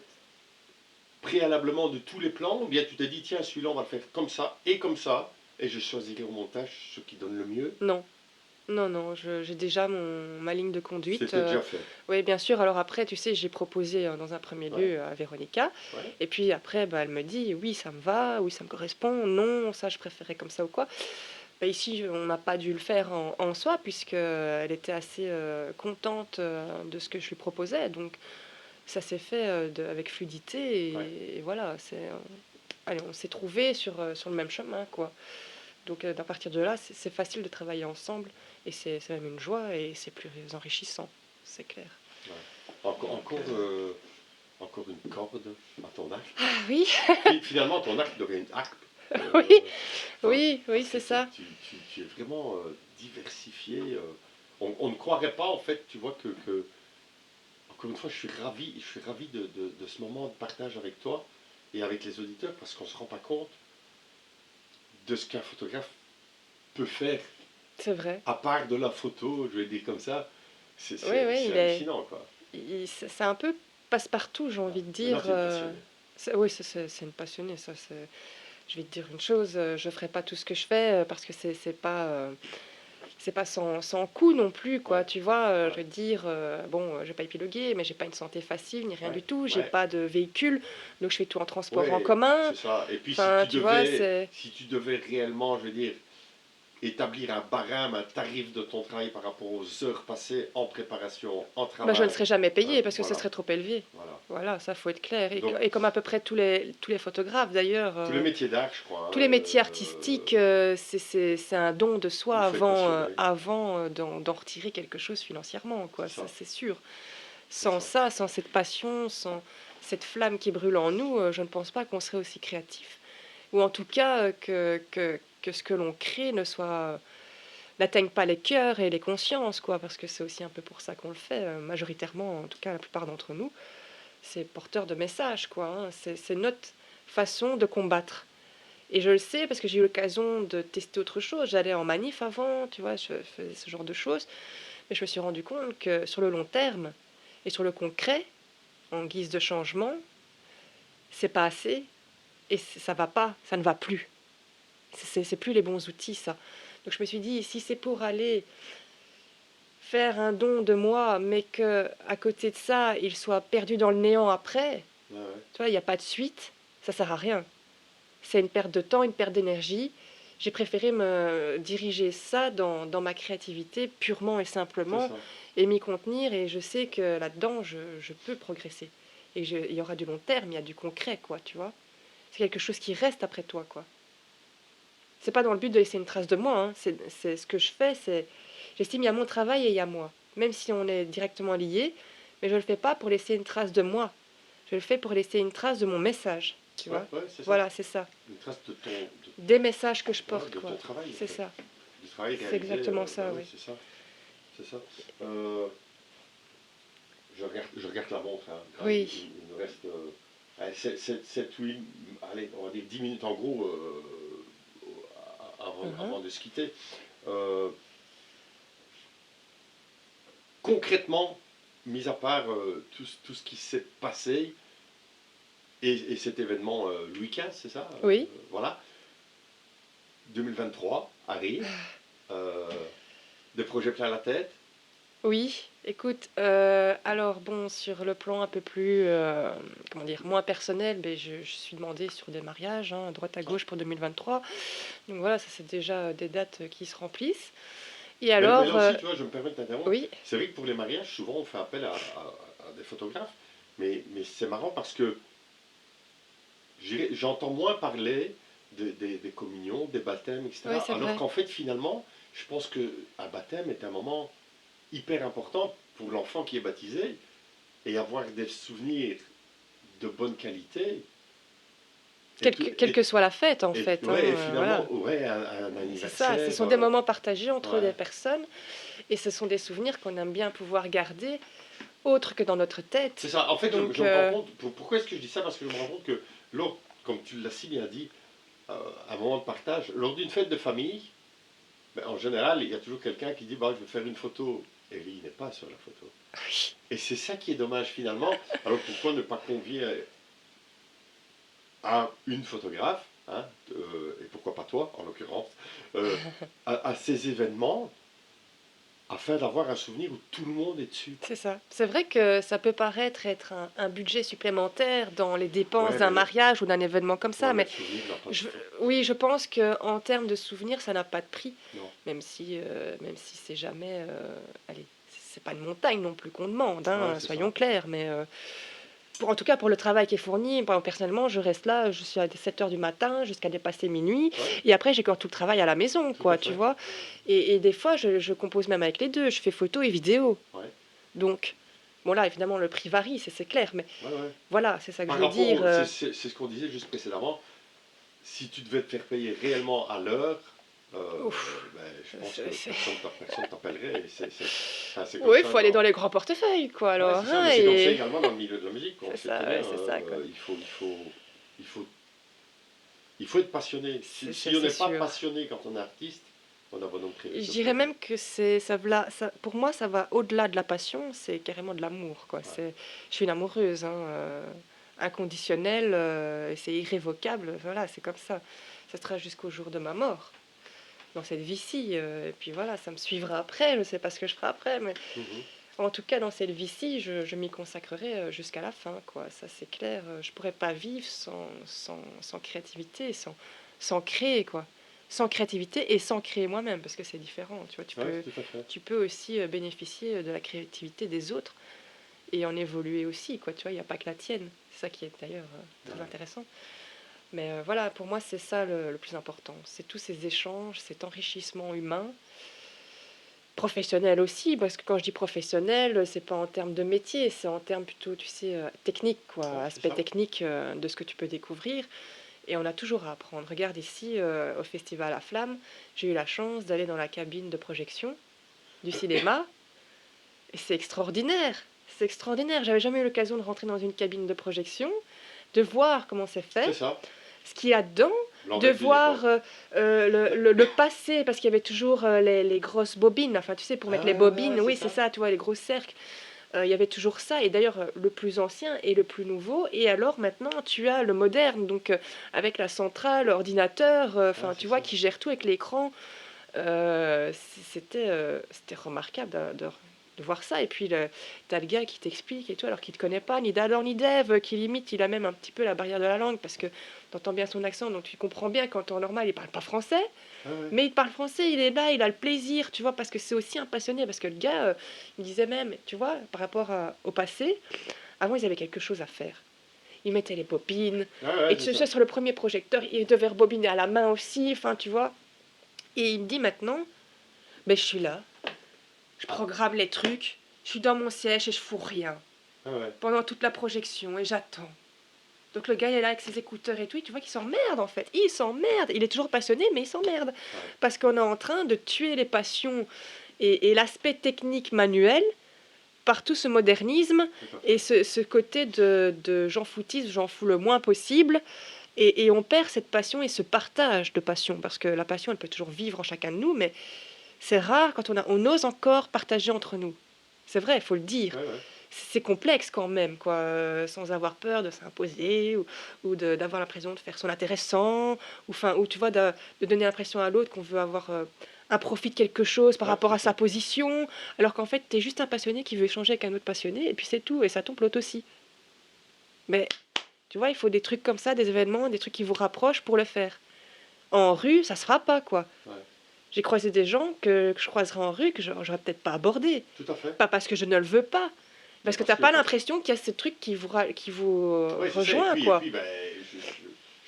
A: préalablement de tous les plans, ou bien tu t'es dit, tiens, celui-là, on va le faire comme ça, et je choisirai au montage ce qui donne le mieux.
B: Non. Non, non, j'ai déjà ma ligne de conduite.
A: C'était déjà fait.
B: Oui, bien sûr. Alors après, tu sais, j'ai proposé dans un premier
A: Ouais,
B: lieu à Véronica.
A: ouais.
B: Et puis après, bah, elle me dit, oui, ça me va, oui, ça me correspond, non, ça, je préférais comme ça ou quoi. Bah, ici, on n'a pas dû le faire en soi, puisqu'elle était assez contente de ce que je lui proposais. Donc, ça s'est fait avec fluidité.
A: Ouais.
B: Et voilà, allez, on s'est trouvé sur le même chemin, quoi. Donc à partir de là, c'est facile de travailler ensemble et c'est même une joie et c'est plus enrichissant, c'est clair.
A: Ouais. Encore,
B: Donc,
A: encore, encore une corde à ton arc.
B: ah oui,
A: Finalement, ton arc devient une harpe.
B: oui,
A: Enfin,
B: oui,
A: parce que
B: c'est ça.
A: tu es vraiment diversifié. On ne croirait pas, en fait, tu vois, encore une fois, je suis ravi de ce moment de partage avec toi et avec les auditeurs, parce qu'on ne se rend pas compte de ce qu'un photographe peut faire,
B: C'est vrai.
A: à part de la photo, je vais dire comme ça.
B: Oui, oui,
A: C'est hallucinant, quoi.
B: c'est un peu passe-partout, j'ai
A: Ouais.
B: envie de
A: Maintenant,
B: dire.
A: tu es une passionnée.
B: Oui, c'est une passionnée, ça. Je vais te dire une chose, je ferai pas tout ce que je fais parce que c'est pas sans coût non plus, quoi.
A: Ouais,
B: Tu vois, je
A: ouais,
B: veux dire, bon, je vais pas épiloguer, mais j'ai pas une santé facile ni rien
A: ouais,
B: du tout. J'ai
A: ouais.
B: pas de véhicule, donc je fais tout en transport en
A: Ouais,
B: commun.
A: c'est ça. Et puis,
B: Enfin, tu vois, c'est.
A: si tu devais réellement, je veux dire, établir un barème, un tarif de ton travail par rapport aux heures passées en préparation, en
B: Bah, je ne
A: travail,
B: serais jamais payée parce que ce
A: voilà,
B: serait trop élevé.
A: voilà.
B: Voilà, ça faut être clair.
A: Donc,
B: Et comme à peu près tous les photographes d'ailleurs,
A: tous les métiers d'art, je crois,
B: tous les métiers artistiques, c'est un don de soi
A: il faut être passionné,
B: avant d'en retirer quelque chose financièrement, quoi.
A: c'est
B: Ça,
A: ça,
B: c'est sûr.
A: c'est
B: Sans
A: ça.
B: ça, sans cette passion, sans cette flamme qui brûle en nous, je ne pense pas qu'on serait aussi créatif. Ou en tout cas, que ce que l'on crée n'atteigne pas les cœurs et les consciences, quoi. Parce que c'est aussi un peu pour ça qu'on le fait, majoritairement, en tout cas la plupart d'entre nous. C'est porteur de messages, quoi, hein. C'est notre façon de combattre. Et je le sais parce que j'ai eu l'occasion de tester autre chose. J'allais en manif avant, tu vois, je faisais ce genre de choses. Mais je me suis rendu compte que sur le long terme et sur le concret, en guise de changement, c'est pas assez et ça va pas, ça ne va plus. C'est plus les bons outils, ça. Donc je me suis dit, si c'est pour aller faire un don de moi, mais que à côté de ça, il soit perdu dans le néant après,
A: Ouais, ouais.
B: tu vois, il n'y a pas de suite, ça sert à rien. C'est une perte de temps, une perte d'énergie. J'ai préféré me diriger ça dans ma créativité purement et
A: C'est
B: simplement
A: ça.
B: et m'y contenir. Et je sais que là-dedans, je peux progresser. Et il y aura du long terme, il y a du concret, quoi, tu vois. C'est quelque chose qui reste après toi, quoi. C'est pas dans le but de laisser une trace de moi, hein. C'est ce que je fais, c'est j'estime il y a mon travail et il y a moi. Même si on est directement liés, mais je le fais pas pour laisser une trace de moi. Je le fais pour laisser une trace de mon message, tu
A: Ouais,
B: vois.
A: ouais, c'est ça.
B: Voilà, c'est ça.
A: Une trace de
B: Des messages que je
A: ouais,
B: porte,
A: de
B: quoi.
A: ton travail, en
B: C'est
A: fait.
B: ça.
A: Du travail
B: C'est
A: réalisé.
B: exactement
A: Bah
B: ça,
A: oui,
B: oui.
A: c'est ça. C'est ça. Je regarde la montre. Hein.
B: Oui.
A: Il nous reste 7, 8, allez, on va dire 10 minutes en gros avant de se quitter. Euh, Concrètement, mis à part tout ce qui s'est passé et cet événement Louis XV, c'est ça
B: Oui.
A: Voilà. 2023 arrive. euh, des projets plein la tête.
B: Oui, écoute, alors bon, sur le plan un peu plus, comment dire, moins personnel, ben, je suis demandée sur des mariages, hein, à droite à gauche pour 2023. Donc voilà, ça c'est déjà des dates qui se remplissent. Et
A: Mais là
B: alors,
A: aussi, tu vois, je me permets de t'interrompre.
B: oui,
A: C'est vrai que pour les mariages, souvent on fait appel à des photographes. Mais c'est marrant parce que j'entends moins parler des communions, des baptêmes,
B: oui,
A: etc.
B: c'est
A: Alors
B: vrai.
A: qu'en fait, finalement, je pense qu'un baptême est un moment hyper important pour l'enfant qui est baptisé et avoir des souvenirs de bonne qualité. Et, tout,
B: Quelle que soit la fête, en fait, hein,
A: ouais, et
B: voilà.
A: finalement, ouais, un
B: C'est ça, ce
A: anniversaire.
B: sont des moments partagés entre des
A: Ouais.
B: personnes et ce sont des souvenirs qu'on aime bien pouvoir garder, autres que dans notre
A: C'est
B: tête.
A: ça. En fait,
B: Donc,
A: je me rends compte. Pourquoi est-ce que je dis ça? Parce que je me rends compte que lors, comme tu l'as si bien dit, un moment de partage, lors d'une fête de famille, ben, en général, il y a toujours quelqu'un qui dit bah, je vais faire une photo. Et lui, il n'est pas sur la photo.
B: oui,
A: Et c'est ça qui est dommage finalement. Alors pourquoi ne pas convier à une photographe, hein, et pourquoi pas toi en l'occurrence, à ces événements afin d'avoir un souvenir où tout le monde est dessus.
B: c'est ça. C'est vrai que ça peut paraître être un budget supplémentaire dans les dépenses
A: Ouais,
B: d'un
A: mais
B: mariage ou d'un événement comme ça,
A: ouais, mais
B: mais
A: le souvenir n'a pas de
B: je,
A: prix.
B: oui, je pense qu'en termes de souvenirs, ça n'a pas de prix,
A: Non.
B: même si c'est jamais, allez, c'est pas une montagne non plus qu'on demande,
A: Ouais,
B: hein,
A: c'est
B: soyons
A: ça.
B: clairs, mais en tout cas pour le travail qui est fourni, personnellement, je reste là, je suis à 7 heures du matin jusqu'à dépasser minuit,
A: Ouais,
B: et après j'ai encore tout le travail à la maison,
A: tout à
B: quoi, tu
A: fait.
B: vois, et des fois je compose même avec les deux, je fais photo et vidéo,
A: Ouais,
B: donc, bon là évidemment le prix varie, c'est clair, mais
A: ouais, ouais.
B: voilà, c'est ça que je
A: Par
B: veux
A: rapport
B: dire.
A: c'est ce qu'on disait juste précédemment, si tu devais te faire payer réellement à l'heure,
B: Ouf,
A: ben, je pense que
B: c'est- c'est-
A: personne t'appellerait. Enfin, c'est comme
B: Oui, il
A: ça
B: faut aller
A: dans.
B: dans les grands portefeuilles, quoi,
A: Ouais,
B: alors,
A: c'est ça,
B: hein,
A: mais c'est comme ça
B: et
A: également dans le milieu de la musique. On
B: c'est
A: sait
B: ça,
A: très bien,
B: ouais, c'est ça, quoi.
A: il faut, il faut être passionné. Si on
B: C'est
A: n'est pas
B: sûr.
A: passionné quand on est artiste, on a bon nombre
B: Et
A: de
B: je dirais
A: problèmes.
B: même que pour moi, ça va au-delà de la passion, c'est carrément de l'amour, quoi.
A: Ouais,
B: Je suis une amoureuse, hein, inconditionnelle, et c'est irrévocable, voilà, c'est comme ça. Ça sera jusqu'au jour de ma mort, dans cette vie-ci, et puis voilà, ça me suivra après, je ne sais pas ce que je ferai après, mais
A: mhm,
B: en tout cas, dans cette vie-ci, je m'y consacrerai jusqu'à la fin, quoi. Ça, c'est clair. Je pourrais pas vivre sans créativité, sans créer, quoi. Sans créativité et sans créer moi-même, parce que c'est différent. Tu vois,
A: ouais, tout à fait.
B: tu peux aussi bénéficier de la créativité des autres et en évoluer aussi, quoi. Tu vois, il n'y a pas que la tienne. C'est ça qui est d'ailleurs très
A: Ouais.
B: intéressant. Mais voilà, pour moi, c'est ça le plus important. C'est tous ces échanges, cet enrichissement humain professionnel aussi, parce que quand je dis professionnel, c'est pas en termes de métier, c'est en termes plutôt, tu sais, technique,
A: Ouais,
B: quoi,
A: c'est
B: aspect
A: ça.
B: technique de ce que tu peux découvrir. Et on a toujours à apprendre. Regarde ici, au Festival à Flamme, j'ai eu la chance d'aller dans la cabine de projection du cinéma, et c'est extraordinaire. C'est extraordinaire. J'avais jamais eu l'occasion de rentrer dans une cabine de projection, de voir comment c'est fait,
A: C'est ça.
B: ce qu'il y a dedans, de
A: L'envers du
B: voir
A: décor.
B: le passé, parce qu'il y avait toujours les grosses bobines, enfin tu sais, pour
A: Ah
B: mettre les
A: ouais, ouais, ouais,
B: bobines,
A: c'est
B: oui c'est
A: ça.
B: ça, tu vois, les gros cercles. Il y avait toujours ça, et d'ailleurs le plus ancien et le plus nouveau, et alors maintenant tu as le moderne, donc avec la centrale, l'ordinateur,
A: Ouais,
B: enfin
A: c'est
B: tu vois,
A: ça.
B: qui gère tout avec l'écran. C'était remarquable de voir ça. Et puis, t'as le gars qui t'explique et tout, alors qu'il te connaît pas, ni d'Adam ni d'Ève, qui limite, il a même un petit peu la barrière de la langue, parce que t'entends bien son accent, donc tu comprends bien qu'en temps normal, il parle pas français,
A: Ah ouais.
B: mais il parle français, il est là, il a le plaisir, tu vois, parce que c'est aussi un passionné, parce que le gars, il disait même, tu vois, par rapport au passé, avant, ils avaient quelque chose à faire. Ils mettaient les bobines,
A: Ah ouais,
B: et tu
A: c'est
B: sais,
A: ça.
B: sur le premier projecteur, ils devaient rebobiner à la main aussi, enfin, tu vois. Et il me dit maintenant, ben, je suis là, je programme les trucs, je suis dans mon siège et je fous rien
A: Ah ouais.
B: pendant toute la projection et j'attends. Donc le gars il est là avec ses écouteurs et tout, et tu vois qu'il s'emmerde en fait. Il s'emmerde. Il est toujours passionné, mais il s'emmerde.
A: Ouais.
B: Parce qu'on est en train de tuer les passions et l'aspect technique manuel par tout ce modernisme
A: Tout à
B: et
A: fait.
B: ce côté de j'en foutisme, j'en fous le moins possible. Et on perd cette passion et ce partage de passion. Parce que la passion, elle peut toujours vivre en chacun de nous, mais c'est rare quand on ose encore partager entre nous. C'est vrai, il faut le dire.
A: Ouais, ouais.
B: C'est complexe quand même, quoi, sans avoir peur de s'imposer ou d'avoir l'impression de faire son intéressant, ou tu vois, de donner l'impression à l'autre qu'on veut avoir un profit de quelque chose par
A: Ouais,
B: rapport
A: c'est
B: à sa
A: ça.
B: position, alors qu'en fait, t'es juste un passionné qui veut échanger avec un autre passionné, et puis c'est tout, et ça tombe l'autre aussi. Mais tu vois, il faut des trucs comme ça, des événements, des trucs qui vous rapprochent pour le faire. En rue, ça se fera pas, quoi.
A: Ouais.
B: J'ai croisé des gens que je croiserais en rue que j'aurais peut-être pas abordé.
A: Tout à fait.
B: Pas parce que je ne le veux pas,
A: Mais
B: parce que
A: parce
B: t'as
A: que
B: pas l'impression qu'il y a ce truc qui vous
A: oui, c'est ça.
B: rejoint,
A: Et
B: quoi.
A: puis ben,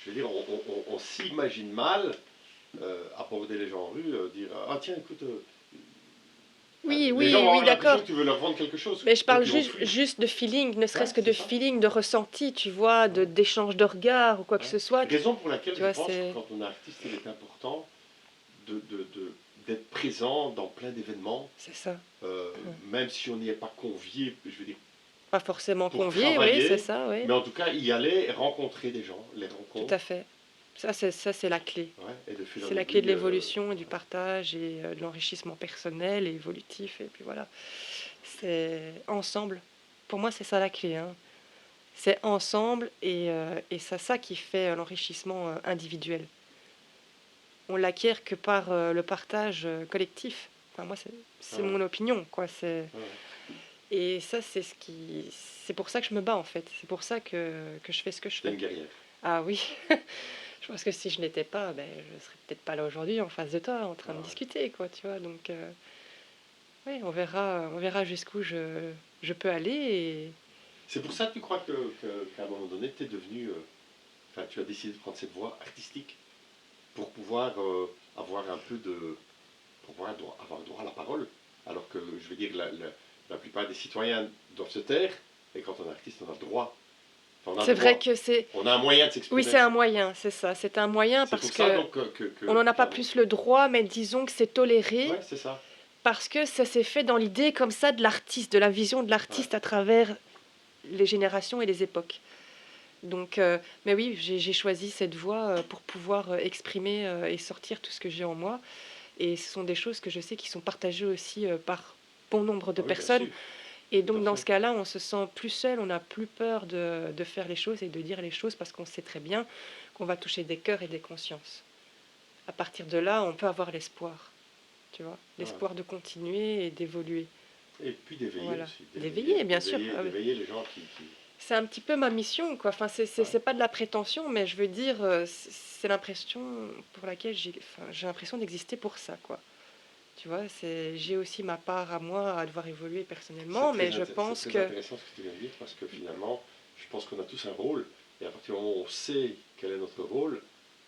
A: je veux dire, on s'imagine mal aborder les gens en rue, dire ah tiens, écoute,
B: Oui,
A: les gens
B: oui,
A: vont
B: oui,
A: avoir l'impression
B: d'accord.
A: que tu veux leur vendre quelque chose,
B: Mais je
A: donc
B: parle
A: ils vont
B: juste,
A: fuir.
B: juste de feeling, ne
A: Ouais,
B: serait-ce que
A: c'est
B: de
A: ça.
B: feeling, de ressenti, tu vois,
A: Ouais,
B: d'échange de regards ou quoi que
A: ouais.
B: ce soit.
A: Raison pour laquelle
B: Tu
A: je
B: vois,
A: pense que
B: c'est...
A: quand on est artiste, il est important d'être présent dans plein d'événements,
B: C'est ça.
A: même si on n'y est pas convié, je veux dire,
B: Pas forcément
A: pour
B: convié, oui, c'est
A: travailler,
B: ça, oui.
A: mais en tout cas y aller, rencontrer des gens, les
B: Tout à
A: rencontres,
B: fait. Ça, c'est la clé.
A: ouais, et de fil
B: C'est
A: en
B: la clé de
A: aiguille.
B: l'évolution et du
A: Ouais.
B: partage et de l'enrichissement personnel et évolutif. Et puis voilà. C'est ensemble. Pour moi, c'est ça la clé, hein. C'est ensemble et c'est ça qui fait l'enrichissement individuel. On l'acquiert que par le partage collectif. Enfin, moi,
A: Ah
B: c'est
A: ouais,
B: mon opinion, quoi.
A: ah ouais.
B: Et ça, c'est pour ça que je me bats, en fait. C'est pour ça que je fais ce que je
A: T'es
B: fais.
A: une guerrière.
B: Ah oui, je pense que si je n'étais pas, ben, je serais peut-être pas là aujourd'hui en face de toi, en train
A: Ah
B: de
A: ouais.
B: discuter, quoi, tu vois. Donc, oui, on verra jusqu'où je peux aller.
A: C'est pour ça que tu crois qu'à un moment donné, tu es devenu, enfin, tu as décidé de prendre cette voie artistique pour pouvoir avoir un peu de, pour pouvoir avoir droit à la parole, alors que je veux dire, la plupart des citoyens doivent se taire, et quand on est artiste, on a droit. Enfin, on a
B: C'est vrai
A: droit.
B: que c'est...
A: On a un moyen de
B: Oui,
A: s'exprimer.
B: c'est un moyen, c'est ça. C'est un moyen
A: C'est
B: parce
A: pour ça
B: que
A: donc
B: on n'en a pas
A: qu'à
B: plus le droit, mais disons que c'est toléré
A: ouais, c'est ça.
B: parce que ça s'est fait dans l'idée comme ça de l'artiste, de la vision de
A: Ouais.
B: l'artiste à travers les générations et les époques. Donc, mais oui, j'ai choisi cette voie pour pouvoir exprimer et sortir tout ce que j'ai en moi. Et ce sont des choses que je sais qui sont partagées aussi par bon nombre de
A: Ah oui, bien
B: personnes.
A: sûr,
B: Et
A: tout à
B: donc, dans ce
A: fait.
B: cas-là, on se sent plus seul, on n'a plus peur de faire les choses et de dire les choses parce qu'on sait très bien qu'on va toucher des cœurs et des consciences. À partir de là, on peut avoir l'espoir, tu vois,
A: Ouais.
B: l'espoir de continuer et d'évoluer.
A: Et puis d'éveiller
B: Voilà.
A: aussi,
B: D'éveiller, bien sûr. Ah oui.
A: d'éveiller les gens qui...
B: C'est un petit peu ma mission, quoi. Enfin,
A: Ouais.
B: c'est pas de la prétention, mais je veux dire, c'est l'impression pour laquelle j'ai l'impression d'exister pour ça, quoi. Tu vois, j'ai aussi ma part à moi à devoir évoluer personnellement, mais je
A: C'est
B: pense
A: très
B: que
A: intéressant ce que tu viens de dire parce que finalement, je pense qu'on a tous un rôle et à partir du moment où on sait quel est notre rôle,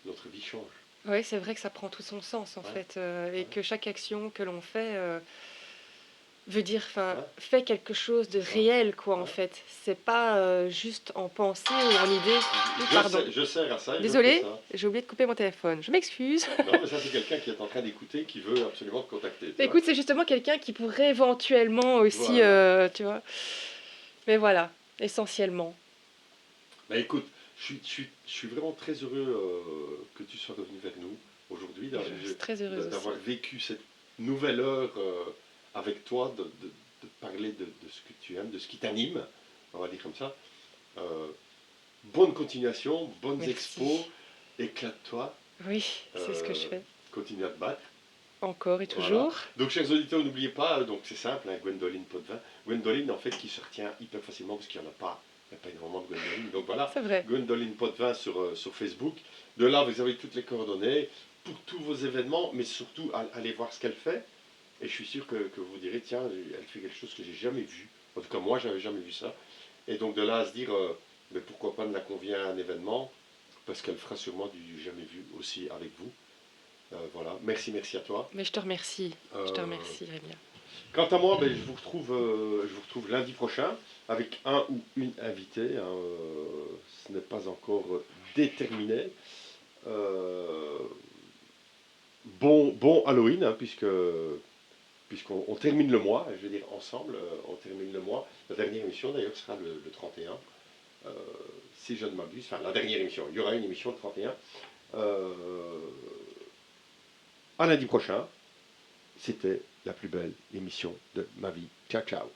A: notre vie change.
B: oui, c'est vrai que ça prend tout son sens en
A: Ouais,
B: fait, et
A: ouais,
B: que chaque action que l'on fait veut dire, enfin,
A: ouais,
B: fait quelque chose de
A: c'est ça.
B: réel, quoi, en
A: Ouais.
B: fait. C'est pas juste en pensée ou en idée. Oui, pardon.
A: Je sers à ça et je fais
B: Désolée,
A: ça.
B: j'ai oublié de couper mon téléphone. Je m'excuse.
A: Non, mais ça c'est quelqu'un qui est en train d'écouter, qui veut absolument te contacter, tu
B: Mais
A: vois.
B: écoute, c'est justement quelqu'un qui pourrait éventuellement aussi,
A: Voilà.
B: tu vois. Mais voilà, essentiellement.
A: Bah écoute, je suis vraiment très heureux que tu sois revenu vers nous aujourd'hui,
B: Je suis très heureuse aussi.
A: d'avoir vécu cette nouvelle heure avec toi, de parler de ce que tu aimes, de ce qui t'anime, on va dire comme ça. Euh, bonne continuation, bonnes expos,
B: Merci.
A: éclate-toi,
B: Oui, c'est ce que je
A: euh,
B: fais.
A: continue à te battre.
B: encore et
A: Voilà.
B: toujours.
A: Donc, chers auditeurs, n'oubliez pas, donc c'est simple, hein, Gwendoline Potvin. Gwendoline, en fait, qui se retient hyper facilement parce qu'il n'y en a pas. Il n'y a pas énormément de Gwendoline. Donc voilà,
B: C'est vrai.
A: Gwendoline Potvin sur Facebook. De là, vous avez toutes les coordonnées pour tous vos événements, mais surtout, allez voir ce qu'elle fait. Et je suis sûr que vous direz, tiens, elle fait quelque chose que j'ai jamais vu. En tout cas, moi, j'avais jamais vu ça. Et donc de là à se dire, mais pourquoi pas ne la convier à un événement, parce qu'elle fera sûrement du jamais vu aussi avec vous. Voilà, merci à toi.
B: Mais je te remercie. Je te
A: Euh,
B: remercie, Rémi.
A: Quant à moi, ben, je vous retrouve lundi prochain avec un ou une invitée, hein, ce n'est pas encore déterminé. Euh, bon Halloween, hein, puisqu'on termine le mois, je veux dire ensemble, on termine le mois. La dernière émission d'ailleurs sera le 31, si je ne m'abuse, enfin la dernière émission, il y aura une émission le 31. Euh, à lundi prochain, c'était la plus belle émission de ma vie. Ciao, ciao.